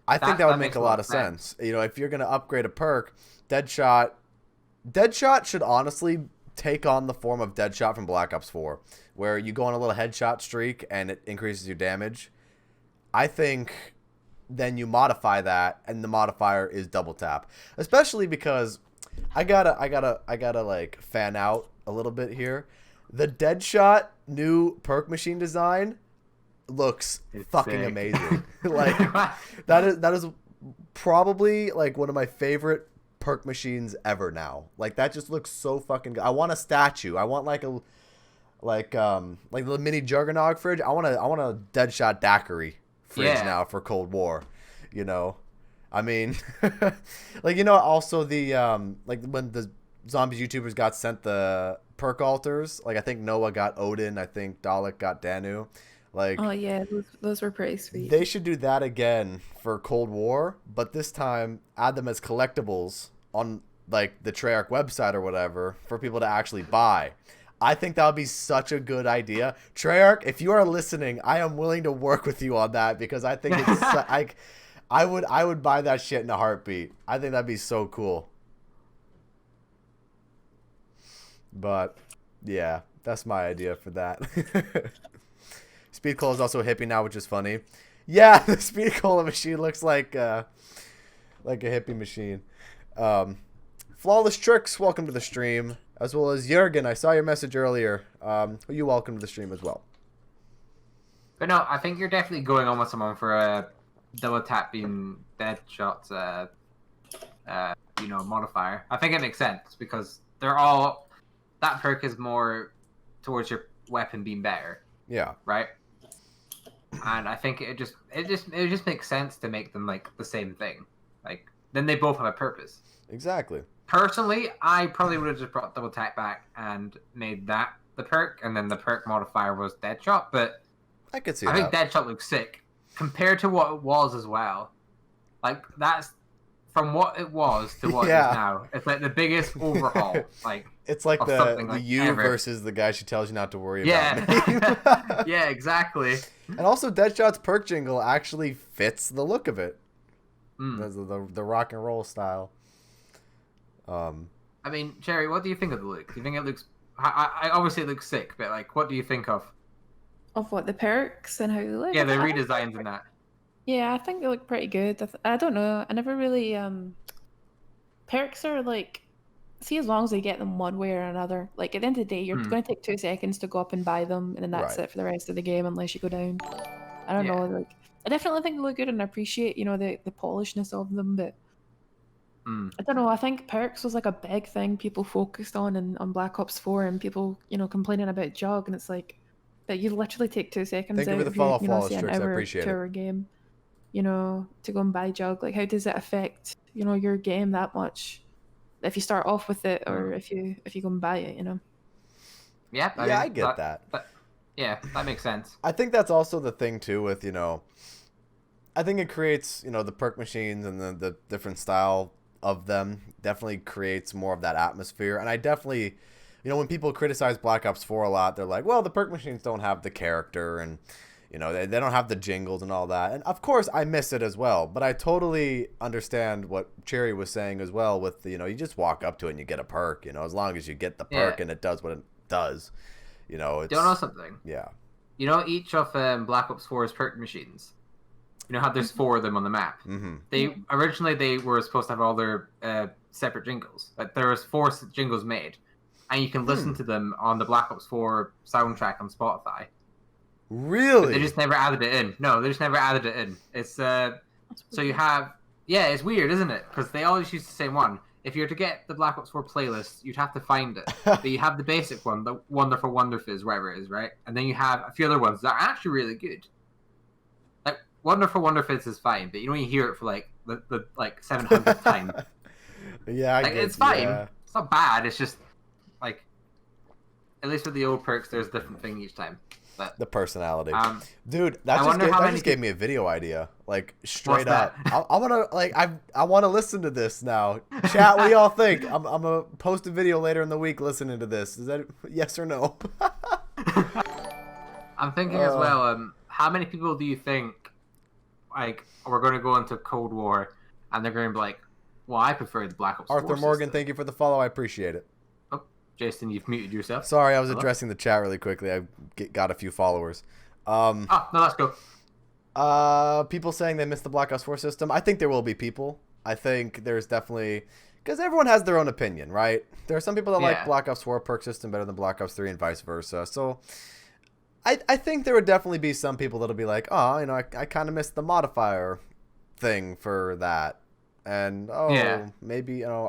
I think that would make a lot of sense. If you're going to upgrade a perk, Deadshot Deadshot should honestly take on the form of Deadshot from Black Ops 4, where you go on a little headshot streak and it increases your damage. I think then you modify that, and the modifier is double tap. Especially because I gotta like fan out a little bit here. The Deadshot new perk machine design looks fucking sick. Amazing. Like that is probably like one of my favorite perk machines ever now. Like that just looks so fucking good. I want a statue. I want like the mini Juggernog fridge. I want a Deadshot daiquiri fridge now for Cold War. You know, I mean, like, you know, also the like when the Zombies YouTubers got sent the perk altars. Like I think Noah got Odin. I think Dalek got Danu. Like, oh yeah, those were pretty sweet. They should do that again for Cold War, but this time add them as collectibles on like the Treyarch website or whatever for people to actually buy. I think that would be such a good idea. Treyarch, if you are listening, I am willing to work with you on that because I think it's like I would buy that shit in a heartbeat. I think that'd be so cool. But yeah, that's my idea for that. Speed Cola is also a hippie now, which is funny. Yeah, the Speed Cola machine looks like a hippie machine. Flawless Tricks, welcome to the stream. As well as Jurgen, I saw your message earlier. You welcome to the stream as well. But no, I think you're definitely going on with someone for a double tap being Deadshot's modifier. I think it makes sense because they're all that perk is more towards your weapon being better. Yeah. Right? And I think it just makes sense to make them like the same thing. Like then they both have a purpose. Exactly. Personally, I probably would have just brought double tap back and made that the perk, and then the perk modifier was Deadshot. But I could see. I think Deadshot looks sick compared to what it was as well. Like that's from what it was to what it is now. It's like the biggest overhaul. Like it's like the like you ever. Versus the guy she tells you not to worry about. Yeah, exactly. And also, Deadshot's perk jingle actually fits the look of it. The rock and roll style. I mean, Cherry, what do you think of the look? Do you think it looks? I obviously it looks sick, but like, what do you think of? Of what, the perks and how they look? Yeah, the redesigns and that. Yeah, I think they look pretty good. I don't know. I never really perks are like, see, as long as they get them one way or another. Like at the end of the day, you're going to take 2 seconds to go up and buy them, and then that's it for the rest of the game unless you go down. I don't know. Like I definitely think they look good, and I appreciate the polishness of them, but. I don't know. I think perks was like a big thing people focused on Black Ops 4, and people, complaining about Jug, and it's like that you literally take 2 seconds out of your, an hour 2-hour game, to go and buy Jug. Like, how does it affect, your game that much if you start off with it or if you go and buy it, Yeah, I get that. Yeah, that makes sense. I think that's also the thing too with I think it creates the perk machines and the different style of them definitely creates more of that atmosphere. And I definitely, when people criticize Black Ops 4 a lot, they're like, well, the perk machines don't have the character and, they don't have the jingles and all that. And of course I miss it as well, but I totally understand what Cherry was saying as well with, you just walk up to it and you get a perk, as long as you get the perk and it does what it does, it's... Don't know something? Yeah. Each of Black Ops 4's perk machines, how there's 4 of them on the map. Mm-hmm. Originally they were supposed to have all their separate jingles. Like there was 4 jingles made, and you can listen to them on the Black Ops 4 soundtrack on Spotify. Really? But they just never added it in. No, they just never added it in. It's so you have it's weird, isn't it? Because they always use the same one. If you're to get the Black Ops 4 playlist, you'd have to find it. But you have the basic one, the Wonderful Wonder Fizz, whatever it is, right? And then you have a few other ones that are actually really good. Wonderful Wonder Fizz is fine, but you hear it for like the 700th time. Yeah, it's fine. Yeah. It's not bad. It's just like, at least with the old perks, there's a different thing each time. But the personality, dude, that just gave me a video idea. Like straight up, I want to listen to this now. Chat, what do y'all think? I'm gonna post a video later in the week listening to this. Is that yes or no? I'm thinking as well. How many people do you think? Like, we're going to go into Cold War, and they're going to be like, Well, I prefer the Black Ops 4 Arthur Morgan, system. thank you for the follow. I appreciate it. Oh, Jason, you've muted yourself. Sorry, I was Hello? addressing the chat really quickly. I got a few followers. Oh, no, let's go. People saying they missed the Black Ops 4 system. I think there will be people. I think there's definitely... Because everyone has their own opinion, right? There are some people that like Black Ops 4 perk system better than Black Ops 3 and vice versa. So I think there would definitely be some people that'll be like, oh, you know, I kind of missed the modifier thing for that. And, maybe, you know,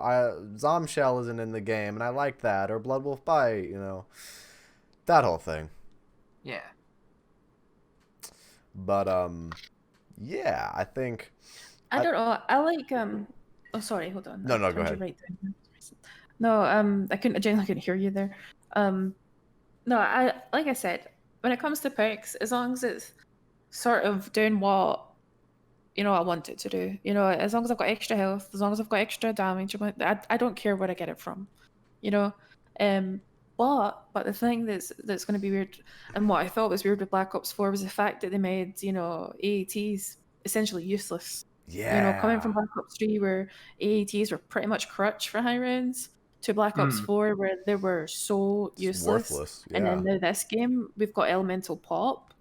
Zombshell isn't in the game, and I like that. Or Blood Wolf Bite, you know. That whole thing. Yeah. But, yeah, I think... I don't know. I like, oh, sorry, hold on. No, go ahead. Right down. No, I genuinely couldn't hear you there. No, like I said, when it comes to perks, as long as it's sort of doing what, you know, I want it to do. You know, as long as I've got extra health, as long as I've got extra damage, I don't care where I get it from. You know, but the thing that's going to be weird, and what I thought was weird with Black Ops 4 was the fact that they made, you know, AATs essentially useless. Yeah. You know, coming from Black Ops 3 where AATs were pretty much crutch for high rounds, to Black Ops 4 where they were so useless. Worthless. Yeah. And then now this game, we've got Elemental Pop.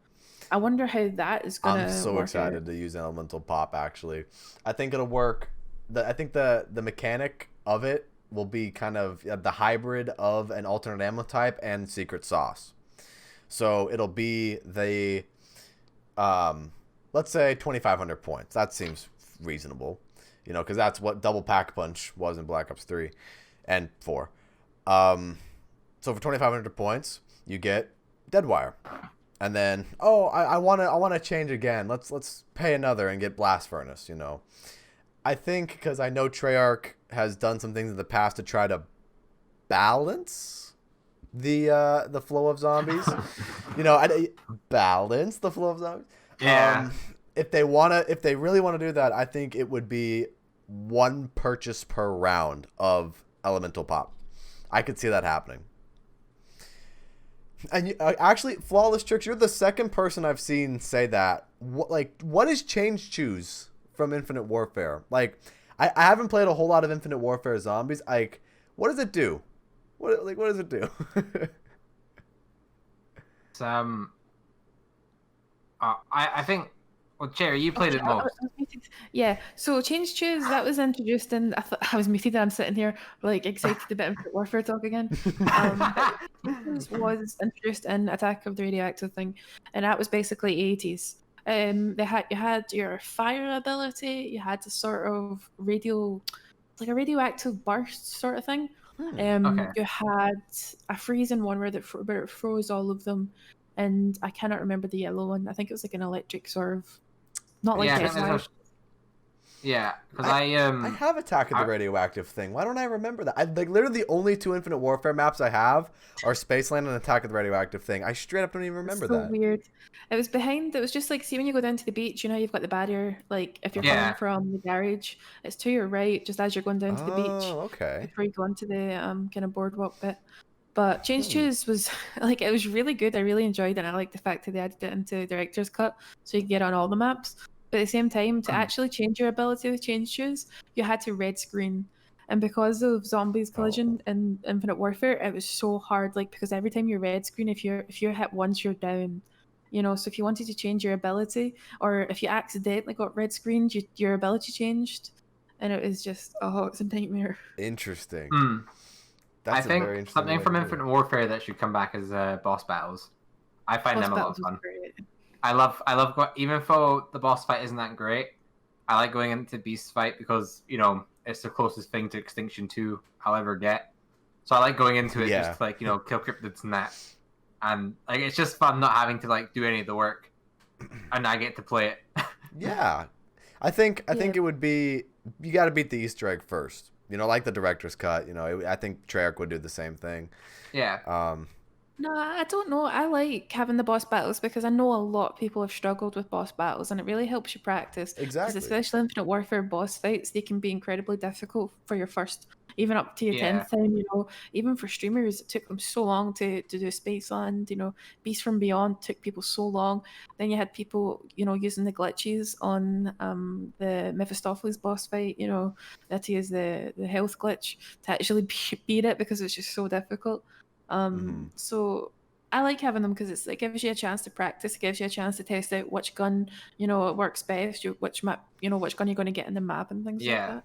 I wonder how that is going to I'm so excited to use Elemental Pop, actually. I think it'll work. I think the mechanic of it will be kind of the hybrid of an alternate ammo type and Secret Sauce. So it'll be the, let's say 2,500 points. That seems reasonable, you know, because that's what Double Pack Punch was in Black Ops 3 and 4. So for 2,500 points, you get Deadwire. And then, I want to change again. Let's pay another and get Blast Furnace, you know. I think because I know Treyarch has done some things in the past to try to balance the flow of zombies. You know, balance the flow of zombies. Yeah. If they really want to do that, I think it would be one purchase per round of Elemental Pop. I could see that happening. And actually, Flawless Tricks, you're the second person I've seen say that. What is Change Choose from Infinite Warfare? Like, I haven't played a whole lot of Infinite Warfare zombies. Like, what does it do? What does it do? It's, I think, well, Cherry, you played it most. Yeah, so Change Choose, that was introduced in, I was muted and I'm sitting here like excited to bit Infinite Warfare talk again. Was introduced in Attack of the Radioactive thing, and that was basically 80s. You had your fire ability, you had to sort of like a radioactive burst sort of thing. Okay. You had a freezing one where it froze all of them, and I cannot remember the yellow one. I think it was like an electric sort of, not like because I have Attack of the Radioactive thing. Why don't I remember that? Literally the only two Infinite Warfare maps I have are Spaceland and Attack of the Radioactive thing. I straight up don't even remember that. Weird. It was just like, see when you go down to the beach, you know, you've got the barrier, like if you're coming from the garage, it's to your right just as you're going down to the beach. Okay. Before you go onto the kind of boardwalk bit. But Change Choose was like, it was really good. I really enjoyed it, and I like the fact that they added it into Director's Cut so you can get on all the maps. But at the same time, to actually change your ability with Change Choose, you had to red screen. And because of Zombies Collision in Infinite Warfare, it was so hard. Like, because every time you red screen, if you're hit once, you're down. You know, so if you wanted to change your ability, or if you accidentally got red screened, your ability changed. And it was just, it's a nightmare. Interesting. I think something from Infinite Warfare that should come back is boss battles. I find them a lot of fun. I love even though the boss fight isn't that great, I like going into Beast fight because, you know, it's the closest thing to Extinction 2 I'll ever get. So I like going into it just to, like, you know, kill cryptids and that. And like it's just fun not having to like do any of the work, and I get to play it. Yeah, I think it would be, you got to beat the Easter egg first. You know, like the Director's Cut. You know, I think Treyarch would do the same thing. Yeah. No, I don't know. I like having the boss battles because I know a lot of people have struggled with boss battles, and it really helps you practice. Exactly. Because especially Infinite Warfare boss fights, they can be incredibly difficult for your first, even up to your Yeah. 10th time, even for streamers, it took them so long to do Spaceland, Beast from Beyond took people so long. Then you had people, using the glitches on the Mephistopheles boss fight, that is the health glitch to actually beat it because it's just so difficult. So I like having them because it gives you a chance to practice, it gives you a chance to test out which gun, it works best, which map, which gun you're going to get in the map and things like Yeah. that.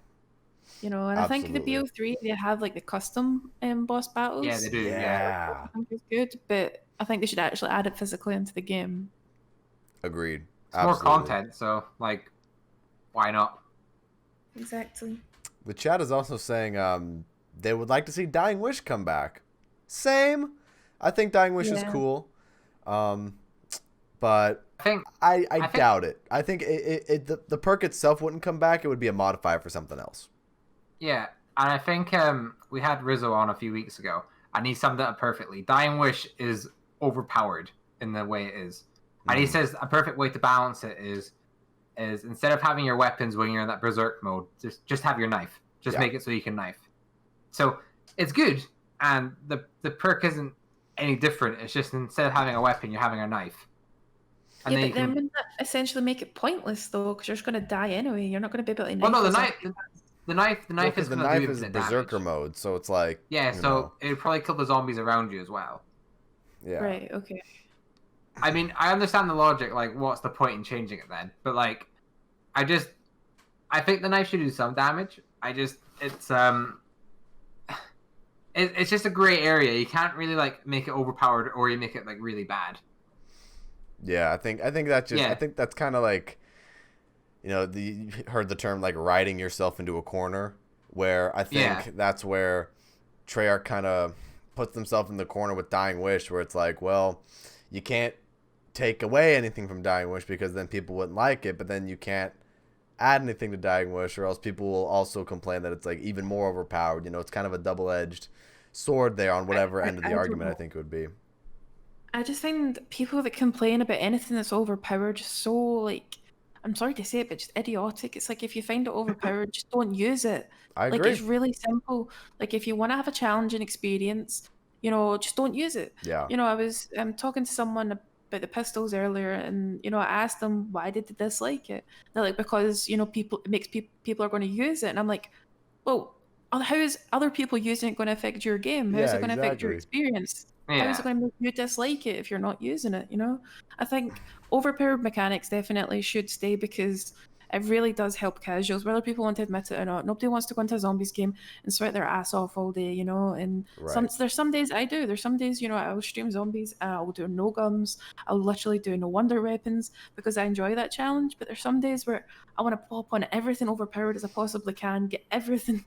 And I think the Absolutely. BO3 they have like the custom boss battles. Yeah, they do. Yeah. I think it's good, but I think they should actually add it physically into the game. Agreed. It's more Absolutely. content, so like, why not? Exactly. The chat is also saying they would like to see Dying Wish come back. Same. I think Dying Wish is cool. But I doubt it. I think the perk itself wouldn't come back. It would be a modifier for something else. Yeah, and I think we had Rizzo on a few weeks ago, and he summed it up perfectly. Dying Wish is overpowered in the way it is. And he says a perfect way to balance it is instead of having your weapons when you're in that berserk mode, just have your knife. Just make it so you can knife. So it's good, and the perk isn't any different. It's just instead of having a weapon, you're having a knife. And yeah, but then wouldn't that essentially make it pointless though? Because you're just going to die anyway. You're not going to be able to knife. Well, no, the knife is the knife is berserker mode, so it's like so it would probably kill the zombies around you as well. Yeah. Right. Okay. I mean, I understand the logic. Like, what's the point in changing it then? But like, I think the knife should do some damage. It's just a gray area. You can't really like make it overpowered, or you make it like really bad. Yeah, I think that's just I think that's kind of like, you heard the term like riding yourself into a corner, where I think that's where Treyarch kind of puts themselves in the corner with Dying Wish, where it's like, well, you can't take away anything from Dying Wish because then people wouldn't like it, but then you can't add anything to Dying Wish, or else people will also complain that it's like even more overpowered. It's kind of a double-edged sword there on whatever end of the argument I think it would be. I just find people that complain about anything that's overpowered just so, like, I'm sorry to say it, but just idiotic. It's like, if you find it overpowered, just don't use it. I agree. Like, it's really simple. Like, if you want to have a challenging experience, just don't use it. Yeah. I was talking to someone about the pistols earlier, and, I asked them, why did they dislike it? They're like, because, people are going to use it. And I'm like, well, how is other people using it going to affect your game? How is it going to affect your experience? Yeah. How is it going to make you dislike it if you're not using it? I think overpowered mechanics definitely should stay because it really does help casuals, whether people want to admit it or not. Nobody wants to go into a zombies game and sweat their ass off all day, and there's some days I do. There's some days, I will stream zombies and I will do no guns. I'll literally do no wonder weapons because I enjoy that challenge. But there's some days where I want to pop on everything overpowered as I possibly can, get everything,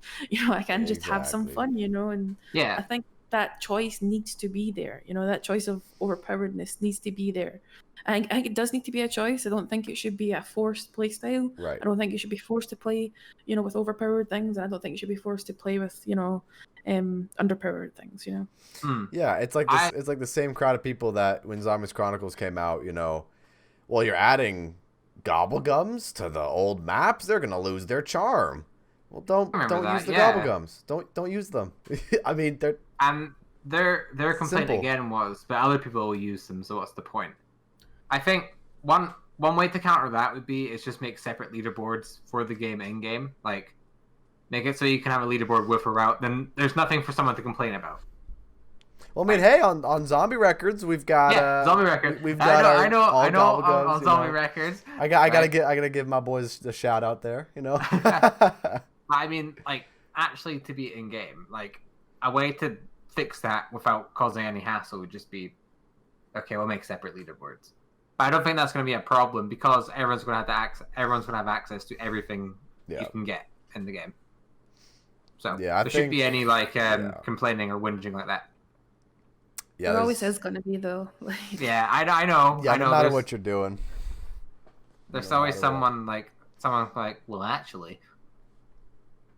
I can just have some fun, and I think that choice needs to be there. That choice of overpoweredness needs to be there. I think it does need to be a choice. I don't think it should be a forced play style. Right. I don't think you should be forced to play, with overpowered things. And I don't think you should be forced to play with, underpowered things. Yeah, it's like this, it's like the same crowd of people that when Zombies Chronicles came out, well, you're adding gobblegums to the old maps. They're gonna lose their charm. Well, don't use the gobblegums. Don't use them. I mean, their complaint again was, but other people will use them. So what's the point? I think one way to counter that would be is just make separate leaderboards for the game in game. Like, make it so you can have a leaderboard with a route. Then there's nothing for someone to complain about. Well, I mean, hey, on Zombie Records, we've got Zombie Records. We've got I know on Zombie Records. I gotta give my boys the shout out there. I mean, like, actually to be in game, like, a way to fix that without causing any hassle would just be, okay, we'll make separate leaderboards. But I don't think that's going to be a problem because everyone's going to have access to everything you can get in the game. So there shouldn't be any complaining or whinging like that. Yeah, there always is going to be though. Yeah, I know. Yeah, I know. No matter what you're doing, there's always someone like, well, actually.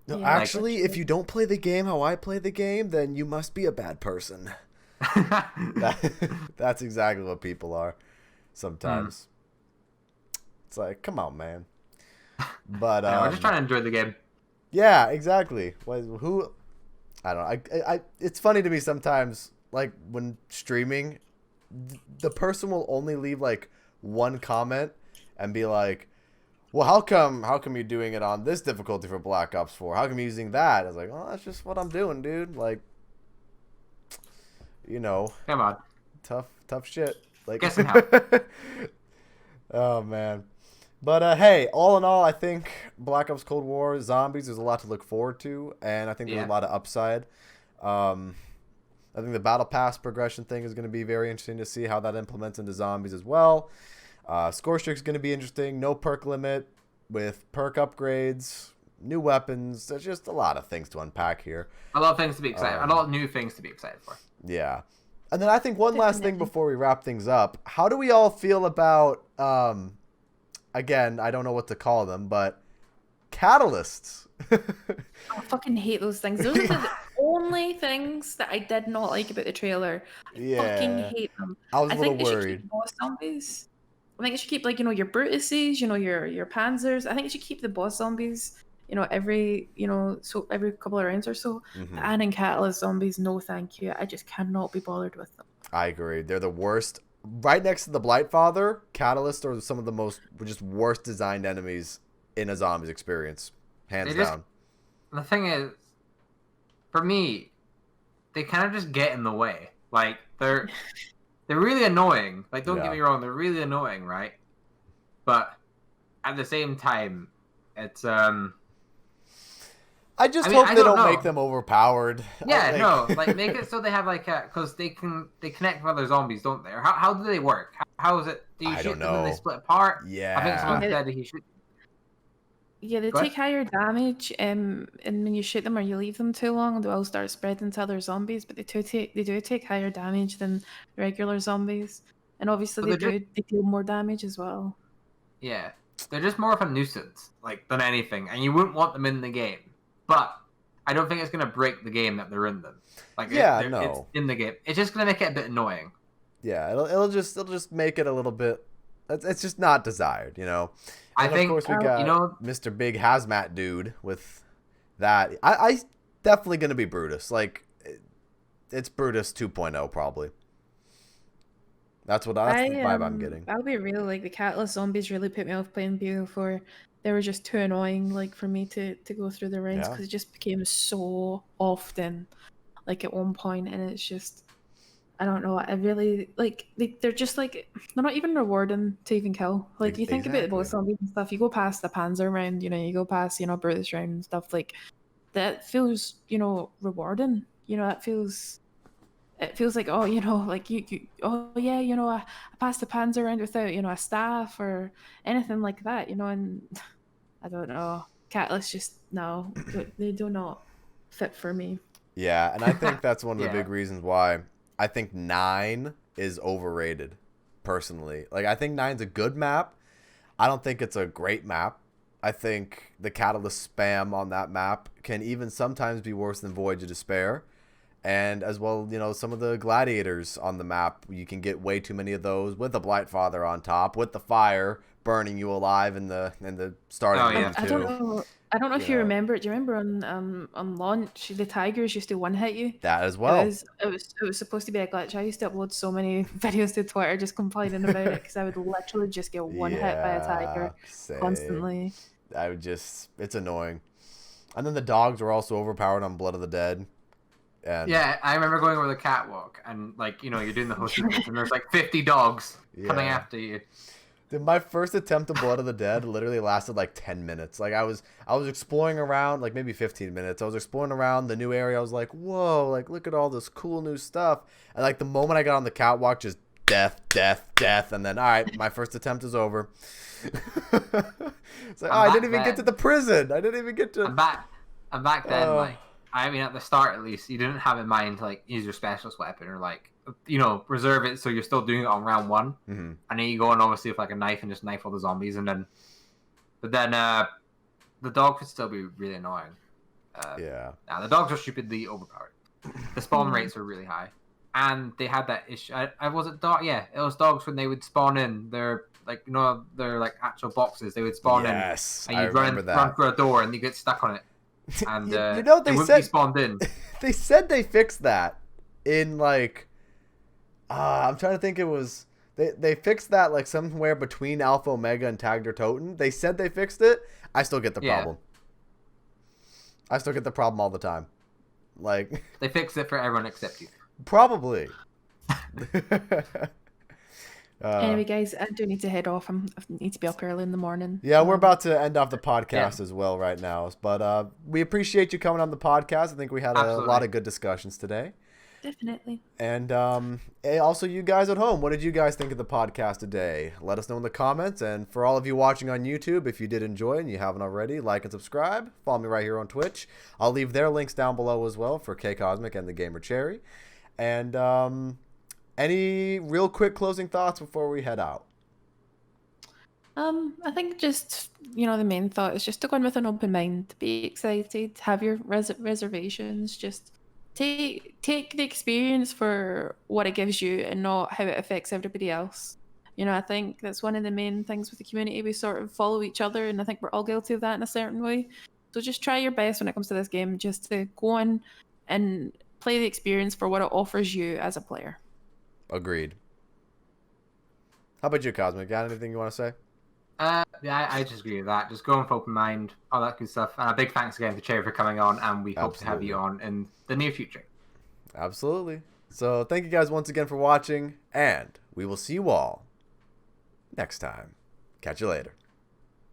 No, actually, if you don't play the game how I play the game, then you must be a bad person. That's exactly what people are sometimes. It's like, come on, man. But we're just trying to enjoy the game. Yeah, exactly. Who I don't know. I it's funny to me sometimes, like when streaming, the person will only leave like one comment and be like, well, how come you're doing it on this difficulty for Black Ops 4? How come you're using that? I was like, oh, that's just what I'm doing, dude. Like, you know, Come on. tough shit. Like, Get some help. oh man. But hey, all in all, I think Black Ops Cold War Zombies, there's a lot to look forward to, and I think there's a lot of upside. I think the Battle Pass progression thing is going to be very interesting to see how that implements into Zombies as well. Score streak is going to be interesting. No perk limit with perk upgrades, new weapons. There's just a lot of things to unpack here. A lot of things to be excited. A lot of new things to be excited for. Yeah. And then I think one last thing before we wrap things up. How do we all feel about, again, I don't know what to call them, but catalysts? I fucking hate those things. Those are the only things that I did not like about the trailer. I fucking hate them. I was a little think they should worried. keep boss zombies. I think it should keep, like, your Brutuses, your Panzers. I think it should keep the boss zombies, every couple of rounds or so. Mm-hmm. Adding catalyst zombies, no thank you. I just cannot be bothered with them. I agree. They're the worst. Right next to the Blightfather, Catalyst are some of the most just worst designed enemies in a zombies experience. Hands down. The thing is, for me, they kind of just get in the way. Like, they're really annoying. Like, don't get me wrong, they're really annoying, right? But at the same time, it's I hope they don't make them overpowered. Yeah, like make it so they have like because they connect with other zombies, don't they? Or how do they work? How is it? Do you shoot them and they split apart? Yeah, I think someone said that he should. Yeah, they take higher damage, and when you shoot them or you leave them too long, they will start spreading to other zombies. But they do take higher damage than regular zombies, and obviously they deal more damage as well. Yeah, they're just more of a nuisance, like than anything, and you wouldn't want them in the game. But I don't think it's gonna break the game that they're in them. Like it's in the game. It's just gonna make it a bit annoying. Yeah, it'll just make it a little bit. It's just not desired, I think, of course, we got Mr. Big Hazmat Dude with that. I definitely going to be Brutus. Like, it's Brutus 2.0 probably. That's the vibe I'm getting. I'll be real. Like, the Catalyst zombies really put me off playing BO4. They were just too annoying, like, for me to go through the rounds because it just became so often, like, at one point, and it's just. I don't know. I really like. They're just like they're not even rewarding to even kill. Like you think about the boss zombies and stuff. You go past the Panzer round, you go past Brutus round and stuff like that. Feels rewarding. That feels. It feels like like you I passed the Panzer round without a staff or anything like that. And I don't know. Catalyst just no, they do not fit for me. Yeah, and I think that's one of the big reasons why. I think 9 is overrated, personally. Like, I think 9's a good map. I don't think it's a great map. I think the Catalyst spam on that map can even sometimes be worse than Voyage of Despair. And as well, some of the gladiators on the map, you can get way too many of those with the Blightfather on top, with the fire burning you alive in the starting room too. I don't know if you remember. Do you remember on launch the tigers used to one hit you? That as well. It was supposed to be a glitch. I used to upload so many videos to Twitter just complaining about it because I would literally just get one hit by a tiger constantly. It's annoying. And then the dogs were also overpowered on Blood of the Dead. And yeah, I remember going over the catwalk and you're doing the whole sequence and there's like 50 dogs coming after you. Dude, my first attempt at Blood of the Dead literally lasted like 10 minutes. Like I was exploring around, like maybe 15 minutes. I was exploring around the new area. I was like, whoa, like look at all this cool new stuff. And like the moment I got on the catwalk, just death. And then, all right, my first attempt is over. It's like, I didn't even get to the prison. I didn't even get to. I'm back then, at the start at least, you didn't have in mind to use your specialist weapon or reserve it so you're still doing it on round 1. Mm-hmm. And then you go on obviously with a knife and just knife all the zombies but then the dogs would still be really annoying. The dogs are stupidly overpowered. The spawn rates are really high. And they had that issue. It was dogs when they would spawn in. They're they're like actual boxes. They would spawn in. Yes, And you'd run through a door and you get stuck on it. and you know they they wouldn't be said spawned in. they said they fixed that in like I'm trying to think. It was they fixed that like somewhere between Alpha Omega and Tag der Toten. They said they fixed it. I still get the problem. I still get the problem all the time. Like they fixed it for everyone except you. Probably. Anyway, guys, I do need to head off. I need to be up early in the morning. Yeah, we're about to end off the podcast as well right now. But we appreciate you coming on the podcast. I think we had a lot of good discussions today. Definitely. And also, you guys at home, what did you guys think of the podcast today? Let us know in the comments. And for all of you watching on YouTube, if you did enjoy and you haven't already, like and subscribe. Follow me right here on Twitch. I'll leave their links down below as well for K Cosmic and the Gamer Cherry. And any real quick closing thoughts before we head out? I think just, the main thought is just to go in with an open mind, be excited, have your reservations, just take the experience for what it gives you and not how it affects everybody else. I think that's one of the main things with the community. We sort of follow each other, and I think we're all guilty of that in a certain way. So just try your best when it comes to this game, just to go on and play the experience for what it offers you as a player. Agreed. How about you, Cosmic? Got anything you want to say? Yeah, I just agree with that. Just go in with open mind, all that good stuff. And a big thanks again to Cherry for coming on, and we hope to have you on in the near future. Absolutely. So thank you guys once again for watching, and we will see you all next time. Catch you later.